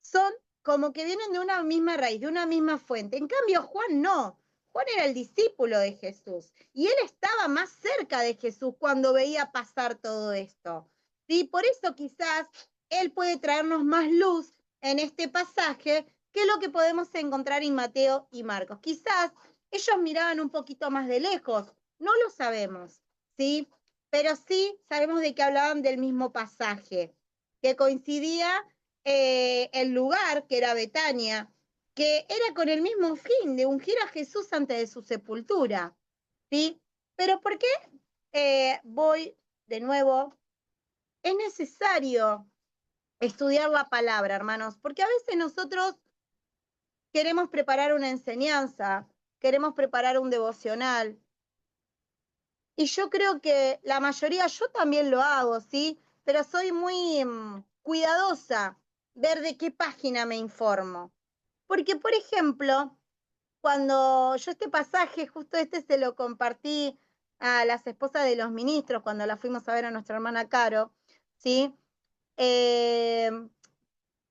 son como que vienen de una misma raíz, de una misma fuente. En cambio, Juan no. Juan era el discípulo de Jesús y él estaba más cerca de Jesús cuando veía pasar todo esto. ¿Sí? Por eso quizás él puede traernos más luz en este pasaje que lo que podemos encontrar en Mateo y Marcos. Quizás ellos miraban un poquito más de lejos, no lo sabemos, ¿sí? Pero sí sabemos de que hablaban del mismo pasaje, que coincidía el lugar, que era Betania, que era con el mismo fin de ungir a Jesús antes de su sepultura, ¿sí? Pero ¿por qué voy de nuevo? Es necesario estudiar la palabra, hermanos, porque a veces nosotros queremos preparar una enseñanza, queremos preparar un devocional, y yo creo que la mayoría, yo también lo hago, ¿sí? Pero soy muy cuidadosa ver de qué página me informo. Porque, por ejemplo, cuando yo este pasaje, justo este se lo compartí a las esposas de los ministros cuando la fuimos a ver a nuestra hermana Caro, ¿sí? Eh,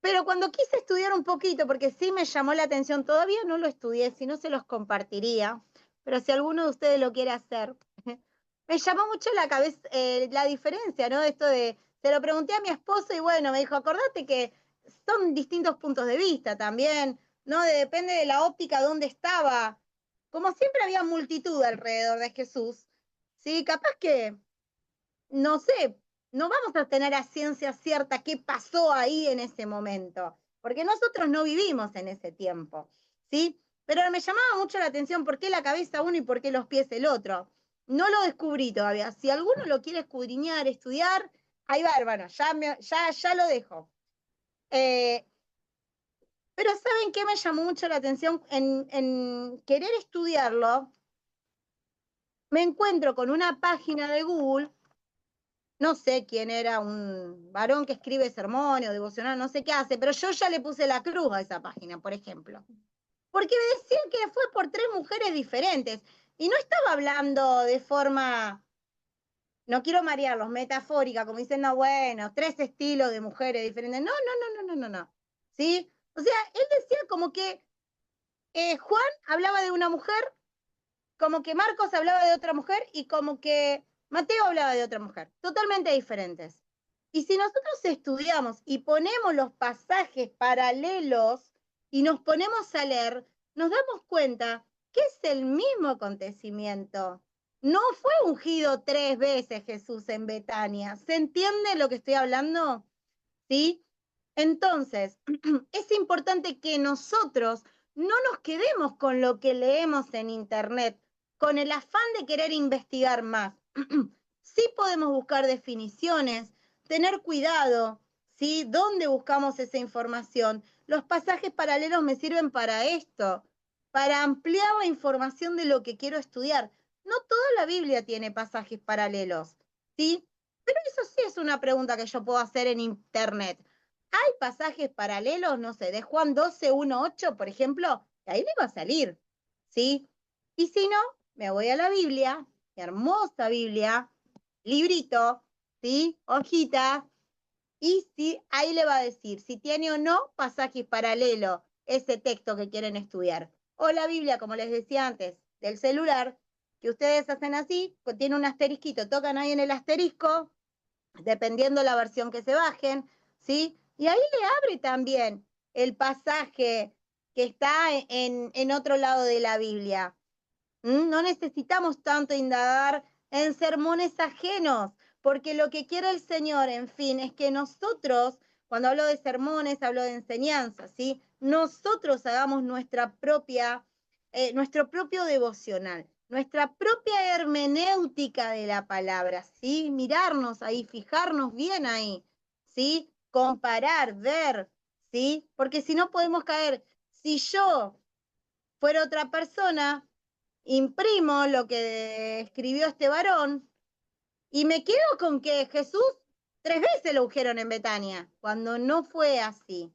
pero cuando quise estudiar un poquito, porque sí me llamó la atención, todavía no lo estudié, si no se los compartiría, pero si alguno de ustedes lo quiere hacer, me llamó mucho la cabeza la diferencia, ¿no? Esto de, se lo pregunté a mi esposo y bueno, me dijo, acordate que son distintos puntos de vista también, ¿no? Depende de la óptica donde estaba. Como siempre había multitud alrededor de Jesús, ¿sí? Capaz que no sé, no vamos a tener a ciencia cierta qué pasó ahí en ese momento, porque nosotros no vivimos en ese tiempo, ¿sí? Pero me llamaba mucho la atención por qué la cabeza uno y por qué los pies el otro. No lo descubrí todavía. Si alguno lo quiere escudriñar, estudiar, ahí va, hermano, ya lo dejo. Pero ¿saben qué me llamó mucho la atención? En querer estudiarlo, me encuentro con una página de Google. No sé quién era, un varón que escribe sermones o devocional, no sé qué hace, pero yo ya le puse la cruz a esa página, por ejemplo. Porque me decían que fue por 3 mujeres diferentes. Y no estaba hablando de forma, no quiero marearlos, metafórica, como dicen, no, bueno, 3 estilos de mujeres diferentes. No, no, no, no, no, no, no. ¿Sí? O sea, él decía como que Juan hablaba de una mujer, como que Marcos hablaba de otra mujer y como que Mateo hablaba de otra mujer, totalmente diferentes. Y si nosotros estudiamos y ponemos los pasajes paralelos y nos ponemos a leer, nos damos cuenta que es el mismo acontecimiento. No fue ungido 3 veces Jesús en Betania. ¿Se entiende lo que estoy hablando? ¿Sí? Entonces, es importante que nosotros no nos quedemos con lo que leemos en Internet, con el afán de querer investigar más. Sí podemos buscar definiciones, tener cuidado, ¿sí? ¿Dónde buscamos esa información? Los pasajes paralelos me sirven para esto, para ampliar la información de lo que quiero estudiar. No toda la Biblia tiene pasajes paralelos, ¿sí? Pero eso sí es una pregunta que yo puedo hacer en Internet. ¿Hay pasajes paralelos, no sé, de Juan 12, 1, 8, por ejemplo? Ahí le va a salir, ¿sí? Y si no, me voy a la Biblia, mi hermosa Biblia, librito, ¿sí? Hojita, y sí, ahí le va a decir si tiene o no pasajes paralelos ese texto que quieren estudiar. O la Biblia, como les decía antes, del celular, que ustedes hacen así, tiene un asterisquito, tocan ahí en el asterisco, dependiendo la versión que se bajen, ¿sí? Y ahí le abre también el pasaje que está en otro lado de la Biblia. No necesitamos tanto indagar en sermones ajenos, porque lo que quiere el Señor, en fin, es que nosotros, cuando hablo de sermones, hablo de enseñanza, ¿sí? Nosotros hagamos nuestro propio devocional, nuestra propia hermenéutica de la palabra, ¿sí? Mirarnos ahí, fijarnos bien ahí, ¿sí? Comparar, ver, ¿sí? Porque si no podemos caer, si yo fuera otra persona, imprimo lo que escribió este varón y me quedo con que Jesús 3 veces lo ungeron en Betania, cuando no fue así.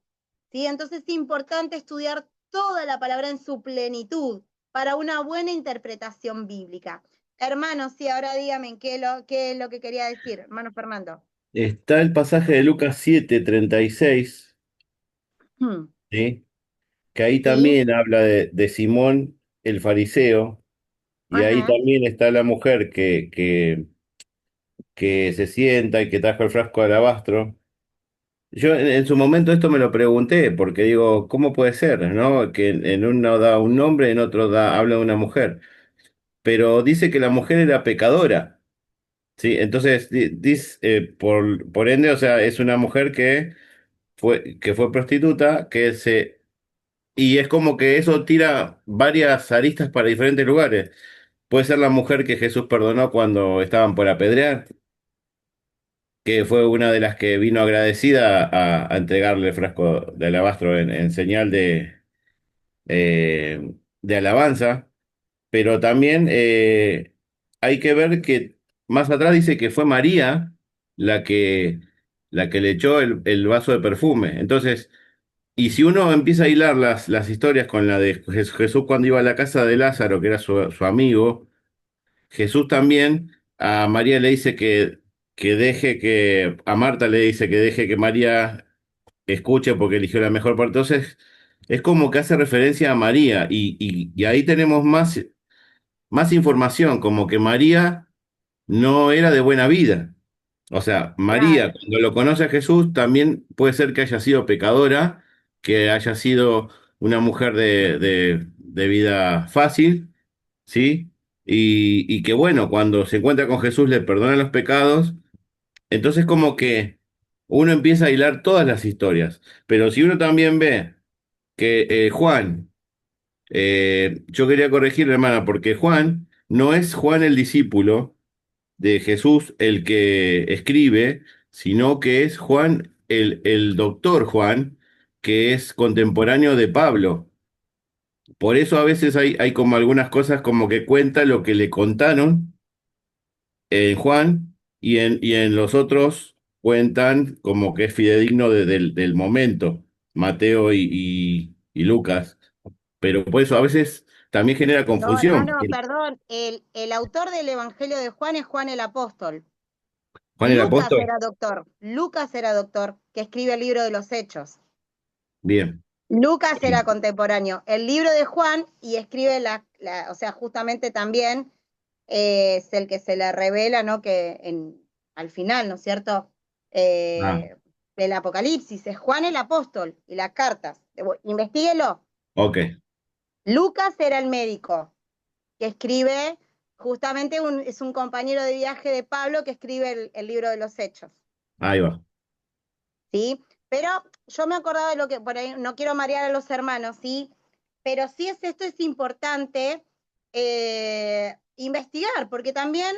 ¿Sí? Entonces es importante estudiar toda la palabra en su plenitud para una buena interpretación bíblica. Hermanos, sí, ahora díganme qué es lo que quería decir, hermano Fernando. Está el pasaje de Lucas 7:36, ¿sí? Que ahí ¿Sí? también habla de Simón el fariseo, y ahí Ajá. también está la mujer que se sienta y que trajo el frasco de alabastro. Yo en su momento esto me lo pregunté, porque digo, ¿cómo puede ser, no? Que en uno da un nombre, en otro habla de una mujer. Pero dice que la mujer era pecadora, ¿sí? Entonces, dice, por ende, o sea, es una mujer que fue prostituta, y es como que eso tira varias aristas para diferentes lugares. Puede ser la mujer que Jesús perdonó cuando estaban por apedrear, que fue una de las que vino agradecida a entregarle el frasco de alabastro en señal de alabanza. Pero también hay que ver que más atrás dice que fue María la que, la que le echó el vaso de perfume. Entonces, y si uno empieza a hilar las historias con la de Jesús cuando iba a la casa de Lázaro, que era su amigo, Jesús también a María le dice a Marta le dice que deje que María escuche porque eligió la mejor parte. Entonces, es como que hace referencia a María y ahí tenemos más información, como que María no era de buena vida. O sea, María, Claro. cuando lo conoce a Jesús, también puede ser que haya sido pecadora, que haya sido una mujer de vida fácil, ¿sí? Y que bueno, cuando se encuentra con Jesús le perdona los pecados. Entonces como que uno empieza a hilar todas las historias. Pero si uno también ve que Juan, yo quería corregir, hermana, porque Juan no es Juan el discípulo de Jesús el que escribe, sino que es Juan, el doctor Juan, que es contemporáneo de Pablo. Por eso a veces hay como algunas cosas como que cuenta lo que le contaron en Juan y en los otros cuentan como que es fidedigno del momento, Mateo y Lucas. Pero por eso a veces también genera No, confusión. hermano, perdón, el autor del Evangelio de Juan es Juan el Apóstol. Juan el apóstol, Lucas era doctor, que escribe el libro de los Hechos. bien. Lucas era contemporáneo. El libro de Juan y escribe o sea, justamente también es el que se le revela, ¿no? Que al final, ¿no es cierto? Ah, Del Apocalipsis, es Juan el Apóstol y las cartas. Investíguelo. ok, Lucas era el médico que escribe, justamente es un compañero de viaje de Pablo que escribe el libro de los Hechos. ahí va. ¿Sí? Pero yo me acordaba de lo que, por ahí, no quiero marear a los hermanos, ¿sí? Pero sí esto es importante investigar, porque también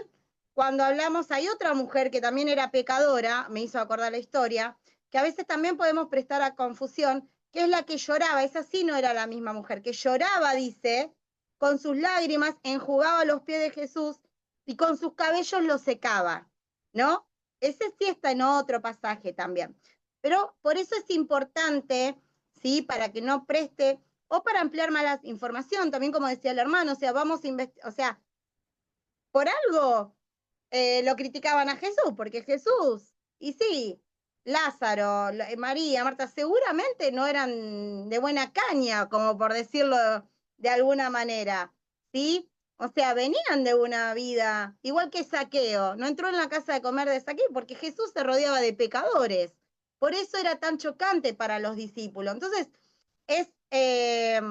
cuando hablamos, hay otra mujer que también era pecadora, me hizo acordar la historia, que a veces también podemos prestar a confusión, que es la que lloraba, esa sí no era la misma mujer, que lloraba, dice, con sus lágrimas, enjugaba los pies de Jesús y con sus cabellos los secaba, ¿no? Ese sí está en otro pasaje también. Pero por eso es importante, ¿sí? Para que no preste, o para ampliar más la información, también como decía el hermano, o sea, vamos a investigar, o sea, por algo lo criticaban a Jesús, porque Jesús, y sí, Lázaro, María, Marta, seguramente no eran de buena caña, como por decirlo de alguna manera, ¿sí? O sea, venían de una vida, igual que Saqueo, no entró en la casa de comer de Saqueo porque Jesús se rodeaba de pecadores, por eso era tan chocante para los discípulos. Entonces, es, eh,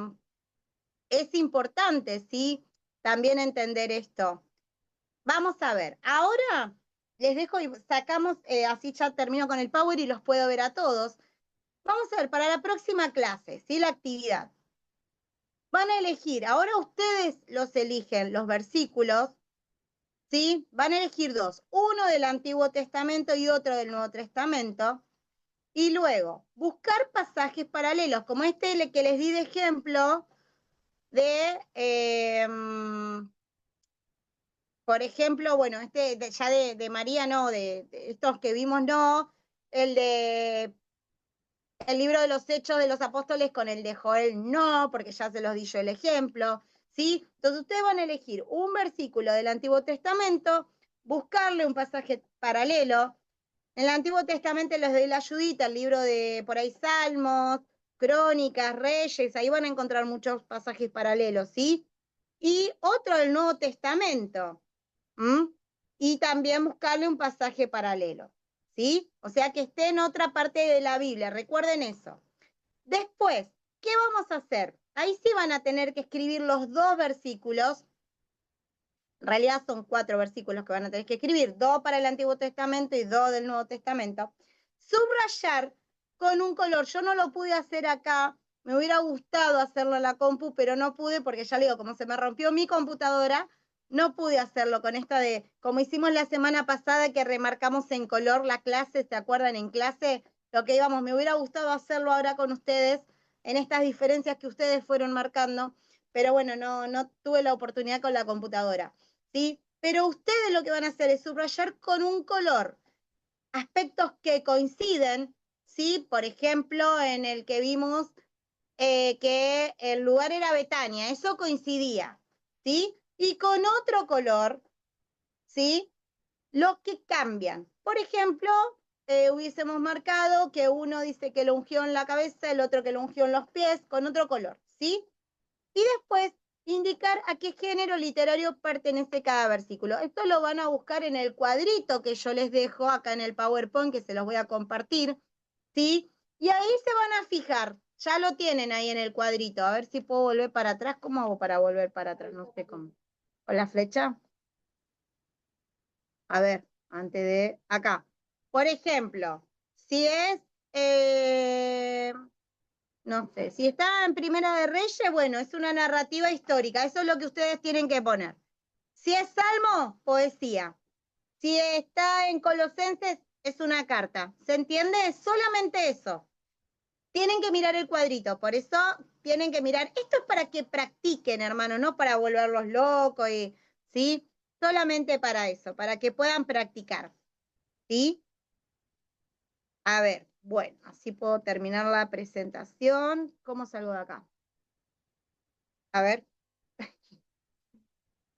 es importante, ¿sí? También entender esto. Vamos a ver, ahora les dejo y sacamos, así ya termino con el Power y los puedo ver a todos. Vamos a ver, para la próxima clase, ¿sí? La actividad. Van a elegir, ahora ustedes los eligen, los versículos, ¿sí? Van a elegir dos, uno del Antiguo Testamento y otro del Nuevo Testamento. Y luego, buscar pasajes paralelos, como este que les di de ejemplo de... por ejemplo, bueno, ya de María no, de estos que vimos no, el de el libro de los Hechos de los Apóstoles con el de Joel no, porque ya se los di yo el ejemplo, ¿sí? Entonces ustedes van a elegir un versículo del Antiguo Testamento, buscarle un pasaje paralelo. En el Antiguo Testamento les doy la ayudita, el libro de por ahí Salmos, Crónicas, Reyes, ahí van a encontrar muchos pasajes paralelos, ¿sí? Y otro del Nuevo Testamento. ¿Mm? Y también buscarle un pasaje paralelo, ¿sí? O sea, que esté en otra parte de la Biblia, recuerden eso. Después, ¿qué vamos a hacer? Ahí sí van a tener que escribir los dos versículos, en realidad son 4 versículos que van a tener que escribir, 2 para el Antiguo Testamento y 2 del Nuevo Testamento. Subrayar con un color, yo no lo pude hacer acá, me hubiera gustado hacerlo en la compu, pero no pude porque ya le digo, como se me rompió mi computadora, no pude hacerlo con esta de, como hicimos la semana pasada que remarcamos en color la clase, ¿se acuerdan en clase? Lo que íbamos, me hubiera gustado hacerlo ahora con ustedes, en estas diferencias que ustedes fueron marcando, pero bueno, no tuve la oportunidad con la computadora, ¿sí? Pero ustedes lo que van a hacer es subrayar con un color aspectos que coinciden, ¿sí? Por ejemplo, en el que vimos que el lugar era Betania, eso coincidía, ¿sí? Y con otro color, ¿sí? Los que cambian. Por ejemplo, hubiésemos marcado que uno dice que lo ungió en la cabeza, el otro que lo ungió en los pies, con otro color, ¿sí? Y después indicar a qué género literario pertenece cada versículo. Esto lo van a buscar en el cuadrito que yo les dejo acá en el PowerPoint, que se los voy a compartir, ¿sí? Y ahí se van a fijar, ya lo tienen ahí en el cuadrito. A ver si puedo volver para atrás. ¿Cómo hago para volver para atrás? No sé cómo. ¿Con la flecha? A ver, antes de acá. Por ejemplo, si es, no sé, si está en Primera de Reyes, bueno, es una narrativa histórica, eso es lo que ustedes tienen que poner. Si es Salmo, poesía. Si está en Colosenses, es una carta. ¿Se entiende? Solamente eso. Tienen que mirar el cuadrito, por eso tienen que mirar. Esto es para que practiquen, hermano, no para volverlos locos, ¿sí? Solamente para eso, para que puedan practicar, ¿sí? A ver, bueno, así puedo terminar la presentación. ¿Cómo salgo de acá? A ver,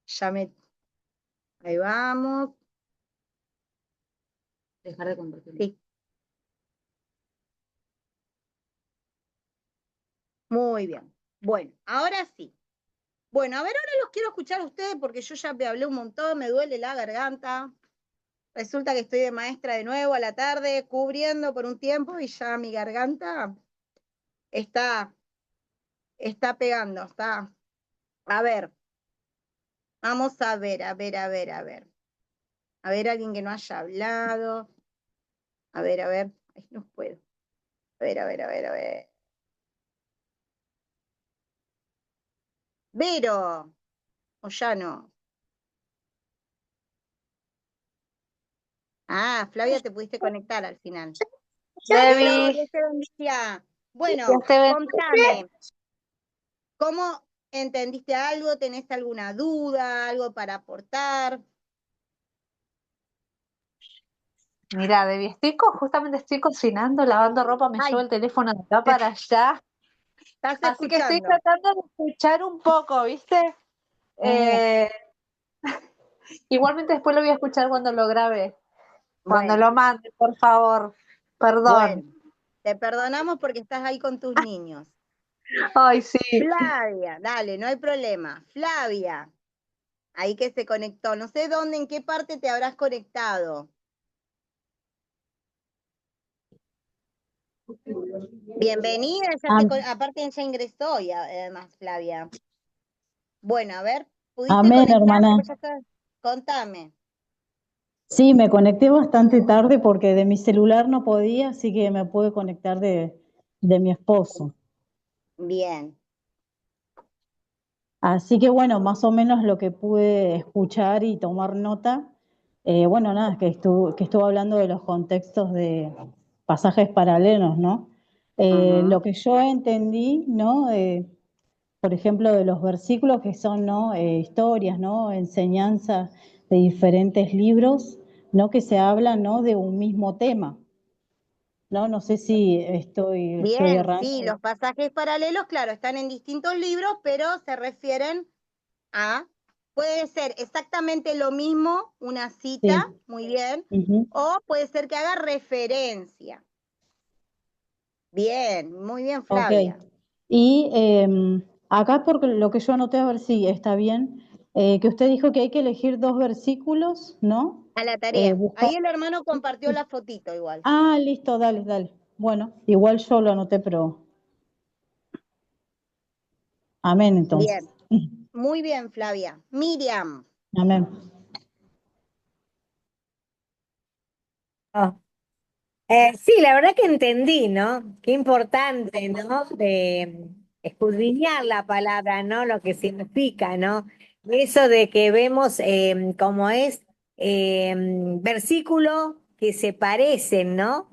ya me... Ahí vamos. Dejar de compartir. Sí, muy bien. Bueno, ahora sí. Bueno, a ver, ahora los quiero escuchar a ustedes porque yo ya me hablé un montón, me duele la garganta. Resulta que estoy de maestra de nuevo a la tarde, cubriendo por un tiempo y ya mi garganta está, está pegando, está. A ver, vamos a ver, a ver, a ver, a ver. A ver, alguien que no haya hablado. A ver, ay, no puedo. A ver. Vero, o ya no. Ah, Flavia, te pudiste conectar al final. Vero, Debbie, Dios te bendiga. Bueno, Dios te bendiga. contame, ¿cómo entendiste algo? ¿Tenés alguna duda? ¿Algo para aportar? Mira, Debbie, justamente estoy cocinando, lavando ropa, me llevo Ay, el teléfono de acá para allá, estás así que estoy escuchando. tratando de escuchar un poco, ¿viste? Eh, igualmente después lo voy a escuchar cuando lo grabe, cuando Bueno, lo mande, por favor. bueno, Perdón. te perdonamos porque estás ahí con tus niños. Ay, sí. Flavia, dale, no hay problema. Flavia, ahí que se conectó. No sé dónde, en qué parte te habrás conectado. Bienvenida, aparte ella ingresó y además, Flavia. Bueno, a ver, ¿pudiste Amén, conectarte? hermana. Pues ya está. Contame. Sí, me conecté bastante tarde porque de mi celular no podía, así que me pude conectar de mi esposo. Bien. Así que bueno, más o menos lo que pude escuchar y tomar nota, bueno, nada, que estuvo hablando de los contextos de pasajes paralelos, ¿no? Lo que yo entendí, ¿no? Por ejemplo, de los versículos que son, ¿no? Historias, ¿no? Enseñanzas de diferentes libros, ¿no? Que se hablan, ¿no? De un mismo tema, ¿no? No sé si estoy Bien, errando. sí, los pasajes paralelos, claro, están en distintos libros, pero se refieren a, puede ser exactamente lo mismo, una cita, Sí. muy bien, Ujú. o puede ser que haga referencia. Bien, muy bien, Ok. Flavia. Y acá, porque lo que yo anoté, a ver si está bien, que usted dijo que hay que elegir 2 versículos, ¿no? A la tarea. Buscar. Ahí el hermano compartió la fotito igual. Ah, listo, dale, dale. Bueno, igual yo lo anoté, pero amén entonces. Bien, muy bien, Flavia. Miriam. Amén. Oh. Sí, la verdad que entendí, ¿no? Qué importante, ¿no? De escudriñar la palabra, ¿no? Lo que significa, ¿no? Eso de que vemos como es versículos que se parecen, ¿no?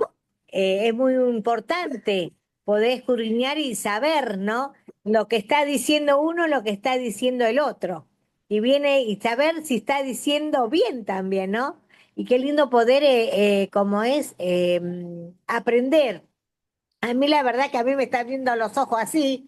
Es muy importante poder escudriñar y saber, ¿no? Lo que está diciendo uno, lo que está diciendo el otro. Y viene y saber si está diciendo bien también, ¿no? Y qué lindo poder, como es, aprender. A mí la verdad que a mí me están viendo los ojos así,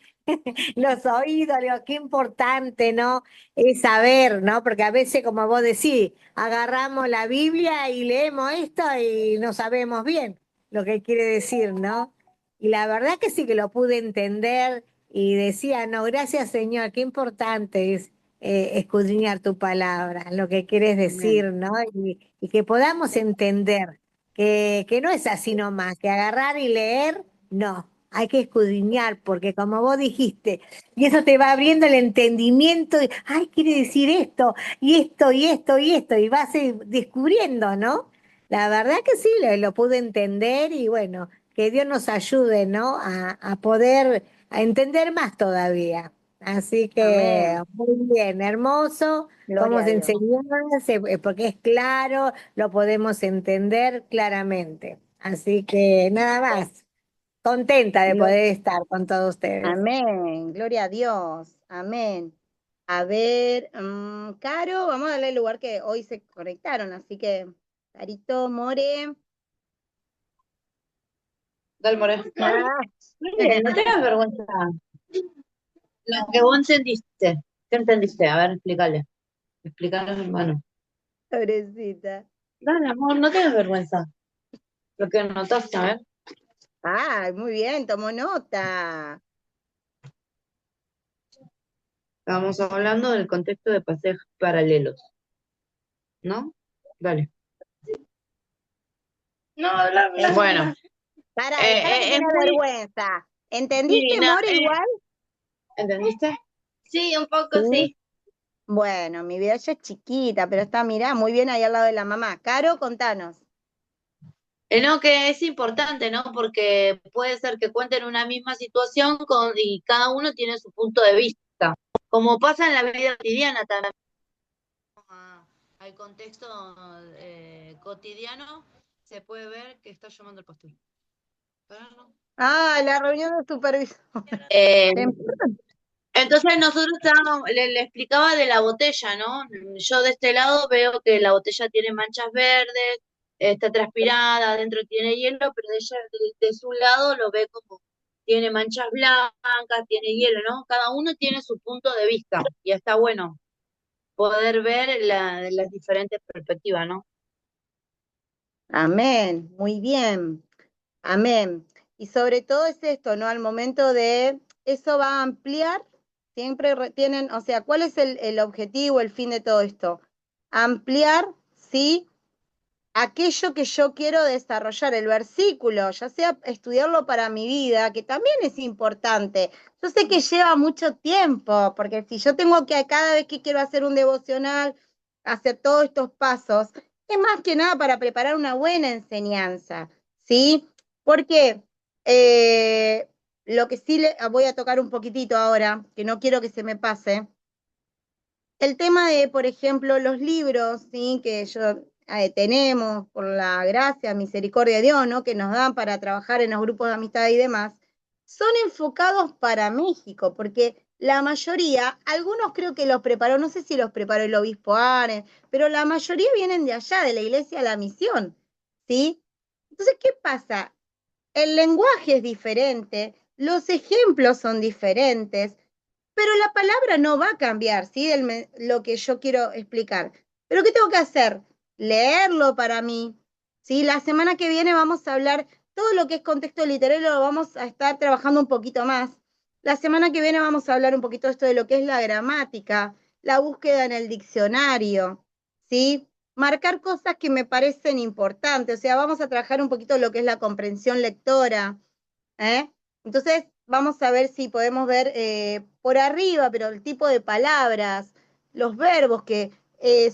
los oídos, digo, qué importante, ¿no? Es saber, ¿no? Porque a veces, como vos decís, agarramos la Biblia y leemos esto y no sabemos bien lo que quiere decir, ¿no? Y la verdad que sí que lo pude entender y decía, no, gracias Señor, qué importante es escudriñar tu palabra, lo que quieres Amén. decir, ¿no? Y que podamos entender que no es así nomás, que agarrar y leer, no, hay que escudriñar, porque como vos dijiste, y eso te va abriendo el entendimiento, ay, quiere decir esto, y esto, y esto, y esto, y vas descubriendo, ¿no? La verdad que sí, lo pude entender y bueno, que Dios nos ayude, ¿no? A poder a entender más todavía. Así que Amén. muy bien, hermoso, cómo Gloria a se Dios. enseñó, porque es claro, lo podemos entender claramente. Así que nada más, contenta de Glo- poder estar con todos ustedes. Amén. Gloria a Dios. Amén. A ver, Caro, vamos a darle el lugar que hoy se conectaron, así que, Carito, More. Dale, More. Ah. Mire, no tengas vergüenza. Lo que vos entendiste. ¿Qué entendiste? A ver, explícale. Explícale a mi hermano. Pobrecita. Dale, amor, no tengas vergüenza. Lo que notaste, a ver. Ay, muy bien, tomó nota. Estábamos hablando del contexto de pasajes paralelos, ¿no? Dale. No, bueno, Para, dejala que es tiene muy... vergüenza. ¿Entendiste, Sí, no, More, igual? ¿entendiste? Sí, un poco sí. Bueno, mi vida ella es chiquita, pero está, mirá, muy bien ahí al lado de la mamá. Caro, contanos. No, que es importante, ¿no? Porque puede ser que cuenten una misma situación y cada uno tiene su punto de vista, como pasa en la vida cotidiana también. Al contexto cotidiano, se puede ver que está llamando el pastor. Ah, la reunión de supervisión. Eh, Entonces nosotros le explicaba de la botella, ¿no? Yo de este lado veo que la botella tiene manchas verdes, está transpirada, adentro tiene hielo, pero ella de su lado lo ve como tiene manchas blancas, tiene hielo, ¿no? Cada uno tiene su punto de vista y está bueno poder ver las diferentes perspectivas, ¿no? Amén, muy bien. Amén. Y sobre todo es esto, ¿no? Al momento de, eso va a ampliar, siempre tienen, o sea, ¿cuál es el objetivo, el fin de todo esto? Ampliar, ¿sí? Aquello que yo quiero desarrollar, el versículo, ya sea estudiarlo para mi vida, que también es importante. Yo sé que lleva mucho tiempo, porque si yo tengo que cada vez que quiero hacer un devocional, hacer todos estos pasos, es más que nada para preparar una buena enseñanza, ¿sí? Porque lo que sí voy a tocar un poquitito ahora, que no quiero que se me pase, el tema de, por ejemplo, los libros, ¿sí? Que tenemos, por la gracia, misericordia de Dios, ¿no? Que nos dan para trabajar en los grupos de amistad y demás, son enfocados para México, porque la mayoría, algunos creo que los preparó, no sé si los preparó el obispo Ares, pero la mayoría vienen de allá, de la Iglesia de la Misión, ¿sí? Entonces, ¿qué pasa? El lenguaje es diferente, los ejemplos son diferentes, pero la palabra no va a cambiar, ¿sí? Lo que yo quiero explicar. ¿Pero qué tengo que hacer? Leerlo para mí, ¿sí? La semana que viene vamos a hablar todo lo que es contexto literario, lo vamos a estar trabajando un poquito más. La semana que viene vamos a hablar un poquito de esto de lo que es la gramática, la búsqueda en el diccionario, ¿sí? Marcar cosas que me parecen importantes, o sea, vamos a trabajar un poquito lo que es la comprensión lectora, ¿eh? Entonces, vamos a ver si podemos ver por arriba, pero el tipo de palabras, los verbos que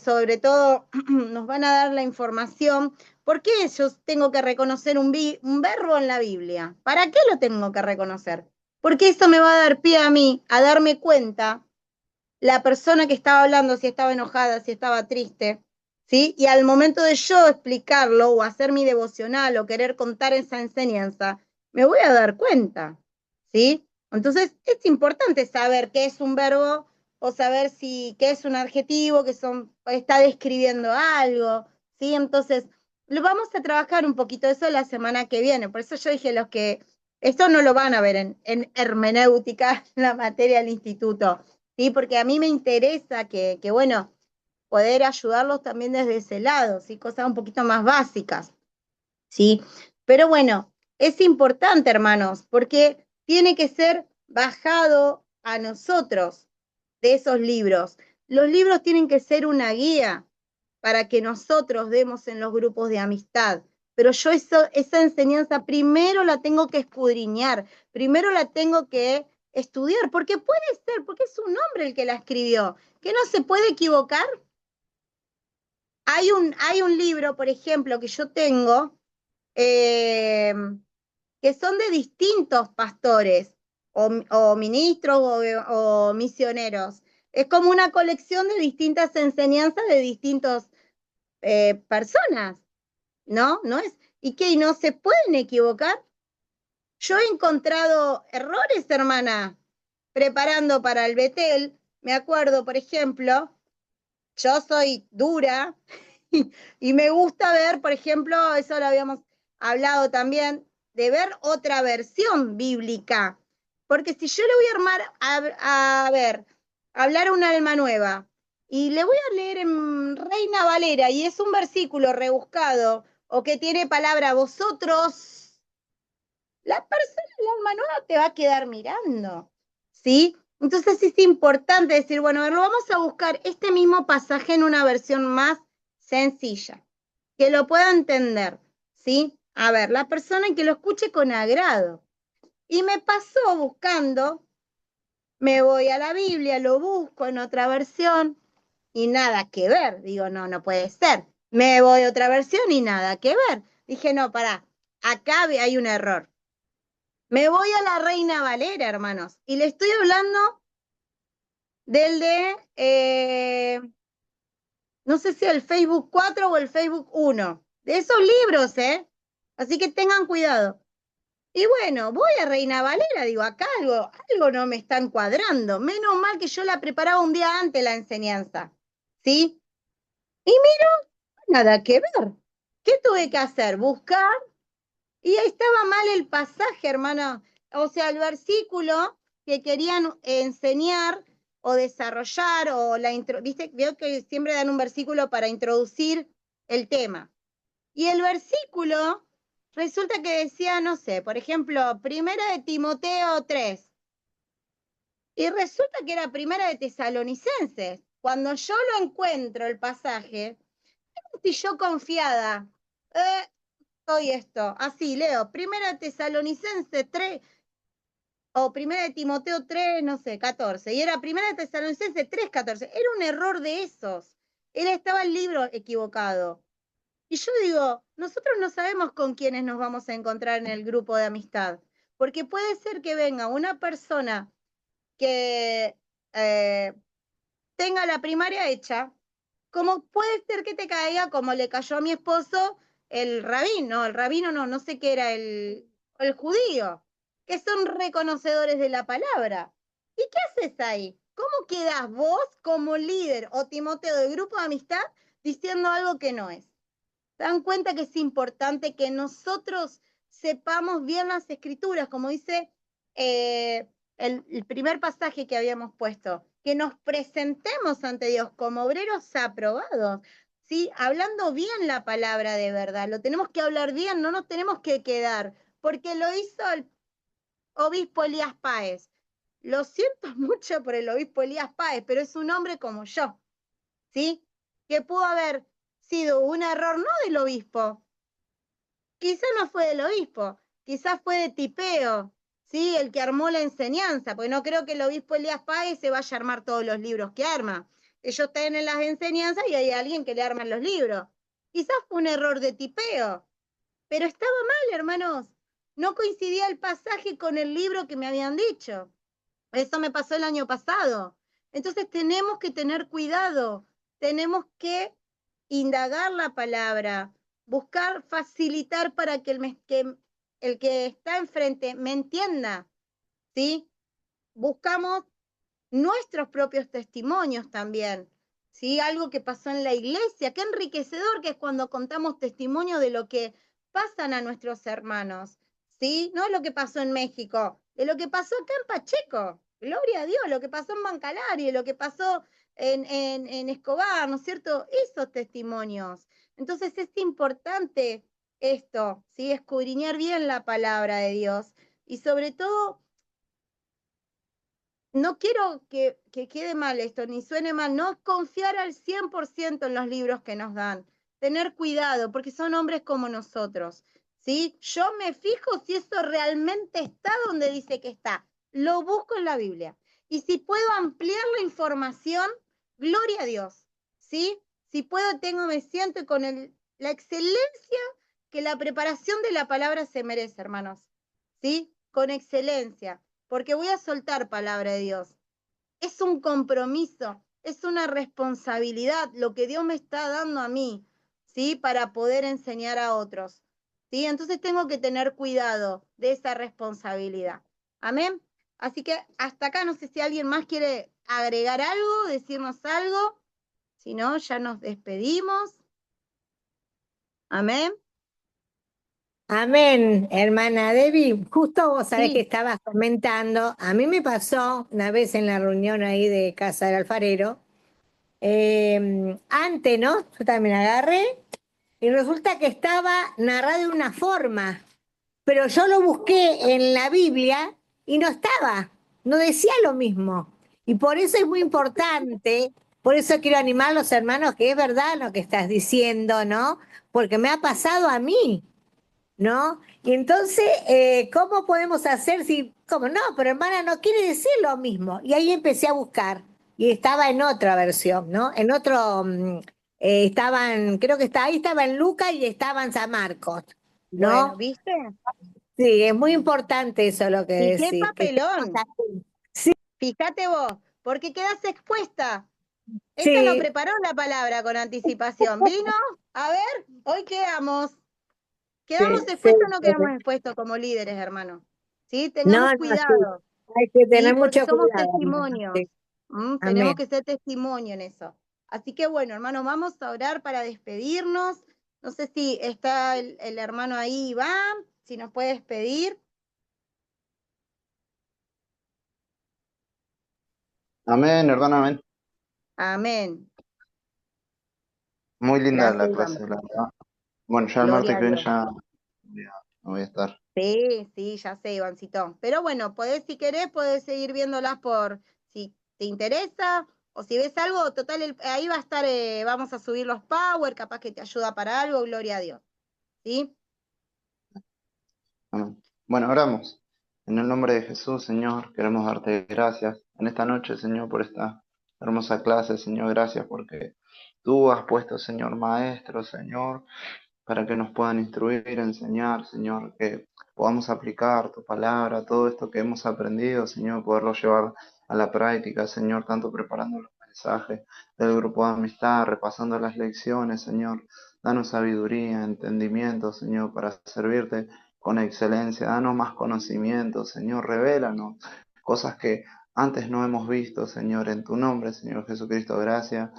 sobre todo nos van a dar la información. ¿Por qué yo tengo que reconocer un verbo en la Biblia? ¿Para qué lo tengo que reconocer? Porque eso me va a dar pie a mí a darme cuenta la persona que estaba hablando, si estaba enojada, si estaba triste, ¿sí? Y al momento de yo explicarlo o hacer mi devocional o querer contar esa enseñanza, me voy a dar cuenta, ¿sí? Entonces, es importante saber qué es un verbo o saber qué es un adjetivo, está describiendo algo, ¿sí? Entonces, lo vamos a trabajar un poquito eso la semana que viene. Por eso yo dije, esto no lo van a ver en hermenéutica, la materia del instituto, ¿sí? Porque a mí me interesa bueno, poder ayudarlos también desde ese lado, ¿sí? Cosas un poquito más básicas, ¿sí? Pero bueno, es importante, hermanos, porque tiene que ser bajado a nosotros de esos libros. Los libros tienen que ser una guía para que nosotros demos en los grupos de amistad. Pero yo esa enseñanza primero la tengo que escudriñar, primero la tengo que estudiar, porque puede ser, porque es un hombre el que la escribió, que no se puede equivocar. Hay un libro, por ejemplo, que yo tengo, que son de distintos pastores, o ministros, o misioneros. Es como una colección de distintas enseñanzas de distintos personas, ¿no? ¿No es? ¿Y qué? ¿Y no se pueden equivocar? Yo he encontrado errores, hermana, preparando para el Betel. Me acuerdo, por ejemplo, yo soy dura y me gusta ver, por ejemplo, eso lo habíamos hablado también, de ver otra versión bíblica. Porque si yo le voy a armar, a ver, hablar una alma nueva, y le voy a leer en Reina Valera, y es un versículo rebuscado, o que tiene palabra vosotros, la persona, el alma nueva te va a quedar mirando, ¿sí? Entonces es importante decir, bueno, a ver, lo vamos a buscar este mismo pasaje en una versión más sencilla, que lo pueda entender, ¿sí? A ver, la persona que lo escuche con agrado. Y me pasó buscando, me voy a la Biblia, lo busco en otra versión y nada que ver. Digo, no, no puede ser. Me voy a otra versión y nada que ver. Dije, no, pará, acá hay un error. Me voy a la Reina Valera, hermanos, y le estoy hablando del no sé si el Facebook 4 o el Facebook 1, de esos libros, ¿eh? Así que tengan cuidado. Y bueno, voy a Reina Valera, digo, acá algo no me está encuadrando. Menos mal que yo la preparaba un día antes la enseñanza, ¿sí? Y miro, nada que ver. ¿Qué tuve que hacer? Buscar, y ahí estaba mal el pasaje, hermano. O sea, el versículo que querían enseñar o desarrollar, o viste, veo que siempre dan un versículo para introducir el tema. Y el versículo resulta que decía, no sé, por ejemplo, Primera de Timoteo 3. Y resulta que era Primera de Tesalonicenses. Cuando yo lo encuentro, el pasaje, estoy yo confiada. Soy esto, así leo, Primera de Tesalonicenses 3, o Primera de Timoteo 3, no sé, 14. Y era Primera de Tesalonicenses 3, 14. Era un error de esos. Estaba el libro equivocado. Y yo digo, nosotros no sabemos con quiénes nos vamos a encontrar en el grupo de amistad, porque puede ser que venga una persona que tenga la primaria hecha, como puede ser que te caiga, como le cayó a mi esposo, el rabino no sé qué era, el judío, que son reconocedores de la palabra. ¿Y qué haces ahí? ¿Cómo quedas vos como líder o Timoteo del grupo de amistad diciendo algo que no es? ¿Se dan cuenta que es importante que nosotros sepamos bien las escrituras, como dice el primer pasaje que habíamos puesto, que nos presentemos ante Dios como obreros aprobados, ¿sí? Hablando bien la palabra de verdad, lo tenemos que hablar bien, no nos tenemos que quedar, porque lo hizo el obispo Elías Páez. Lo siento mucho por el obispo Elías Páez, pero es un hombre como yo, ¿sí? Que pudo haber sido un error no del obispo, quizá no fue del obispo, quizás fue de Tipeo, ¿sí? El que armó la enseñanza, porque no creo que el obispo Elías Páez se vaya a armar todos los libros que arma. Ellos tienen las enseñanzas y hay alguien que le arma los libros. Quizás fue un error de Tipeo, pero estaba mal, hermanos. No coincidía el pasaje con el libro que me habían dicho. Eso me pasó el año pasado. Entonces tenemos que tener cuidado, tenemos que indagar la palabra, buscar facilitar para que el que está enfrente me entienda, ¿sí? Buscamos nuestros propios testimonios también, ¿sí? Algo que pasó en la iglesia, qué enriquecedor que es cuando contamos testimonio de lo que pasan a nuestros hermanos, ¿sí? No es lo que pasó en México, de lo que pasó acá en Pacheco, gloria a Dios, lo que pasó en Bancalari, lo que pasó en Escobar, ¿no es cierto? Esos testimonios. Entonces es importante esto, ¿sí? Escudriñar bien la palabra de Dios y sobre todo no quiero que quede mal esto, ni suene mal, no confiar al 100% en los libros que nos dan, tener cuidado, porque son hombres como nosotros, ¿sí? Yo me fijo si eso realmente está donde dice que está, lo busco en la Biblia, y si puedo ampliar la información, gloria a Dios, ¿sí? Si puedo, me siento con la excelencia que la preparación de la palabra se merece, hermanos, ¿sí? Con excelencia, porque voy a soltar palabra de Dios. Es un compromiso, es una responsabilidad lo que Dios me está dando a mí, ¿sí? Para poder enseñar a otros, ¿sí? Entonces tengo que tener cuidado de esa responsabilidad. Amén. Así que hasta acá, no sé si alguien más quiere agregar algo, decirnos algo. Si no, ya nos despedimos. Amén. Amén, hermana Debbie. Justo vos sabés Sí. que estabas comentando, a mí me pasó una vez en la reunión ahí de Casa del Alfarero, antes, ¿no? Yo también agarré y resulta que estaba narrado de una forma, pero yo lo busqué en la Biblia y no estaba, no decía lo mismo. Y por eso es muy importante, por eso quiero animar a los hermanos que es verdad lo que estás diciendo, ¿no? Porque me ha pasado a mí. ¿No? Y entonces, ¿cómo podemos hacer si, cómo no, pero hermana no quiere decir lo mismo? Y ahí empecé a buscar y estaba en otra versión, ¿no? Estaban, creo que ahí estaba en Lucas y estaba en San Marcos. Bueno, ¿no? ¿viste? Sí, es muy importante eso lo que ¿Y qué decís, que estemos papelón? así. Sí, Fíjate vos, porque quedás expuesta. Esta no sí, preparó la palabra con anticipación. ¿Vino? A ver, hoy quedamos. ¿Quedamos sí, sí, expuestos o no sí. quedamos expuestos como líderes, hermano? ¿Sí? Tengamos No, no, sí. cuidado, Hay que ¿sí? tener Porque mucho somos cuidado, hermano. testimonios. Sí. Tenemos Amén. que ser testimonio en eso. Así que bueno, hermano, vamos a orar para despedirnos. No sé si está el hermano ahí, Iván, si nos puede despedir. Amén, hermana, amén. Amén. Muy linda Gracias, la Iván. clase, la verdad. Bueno, ya el martes Gloria a que viene Dios. ya no voy a estar. Sí, sí, ya sé, Ivancito. Pero bueno, podés, si querés, podés seguir viéndolas por si te interesa o si ves algo, total, ahí va a estar, vamos a subir los power, capaz que te ayuda para algo, gloria a Dios. ¿Sí? Amén. Bueno, oramos. En el nombre de Jesús, Señor, queremos darte gracias en esta noche, Señor, por esta hermosa clase, Señor. Gracias porque tú has puesto, Señor, maestros, Señor, para que nos puedan instruir, enseñar, Señor, que podamos aplicar tu palabra, todo esto que hemos aprendido, Señor, poderlo llevar a la práctica, Señor, tanto preparando los mensajes del grupo de amistad, repasando las lecciones, Señor. Danos sabiduría, entendimiento, Señor, para servirte con excelencia. Danos más conocimiento, Señor. Revélanos cosas que antes no hemos visto, Señor, en tu nombre, Señor Jesucristo. Gracias.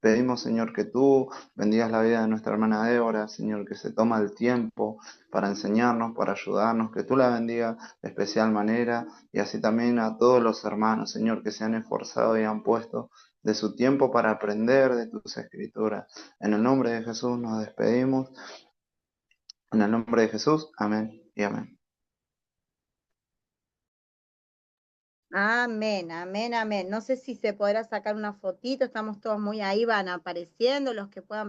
Pedimos, Señor, que tú bendigas la vida de nuestra hermana Débora, Señor, que se toma el tiempo para enseñarnos, para ayudarnos, que tú la bendigas de especial manera y así también a todos los hermanos, Señor, que se han esforzado y han puesto de su tiempo para aprender de tus escrituras. En el nombre de Jesús nos despedimos. En el nombre de Jesús, amén y amén. Amén, amén, amén. No sé si se podrá sacar una fotito, estamos todos muy ahí, van apareciendo los que puedan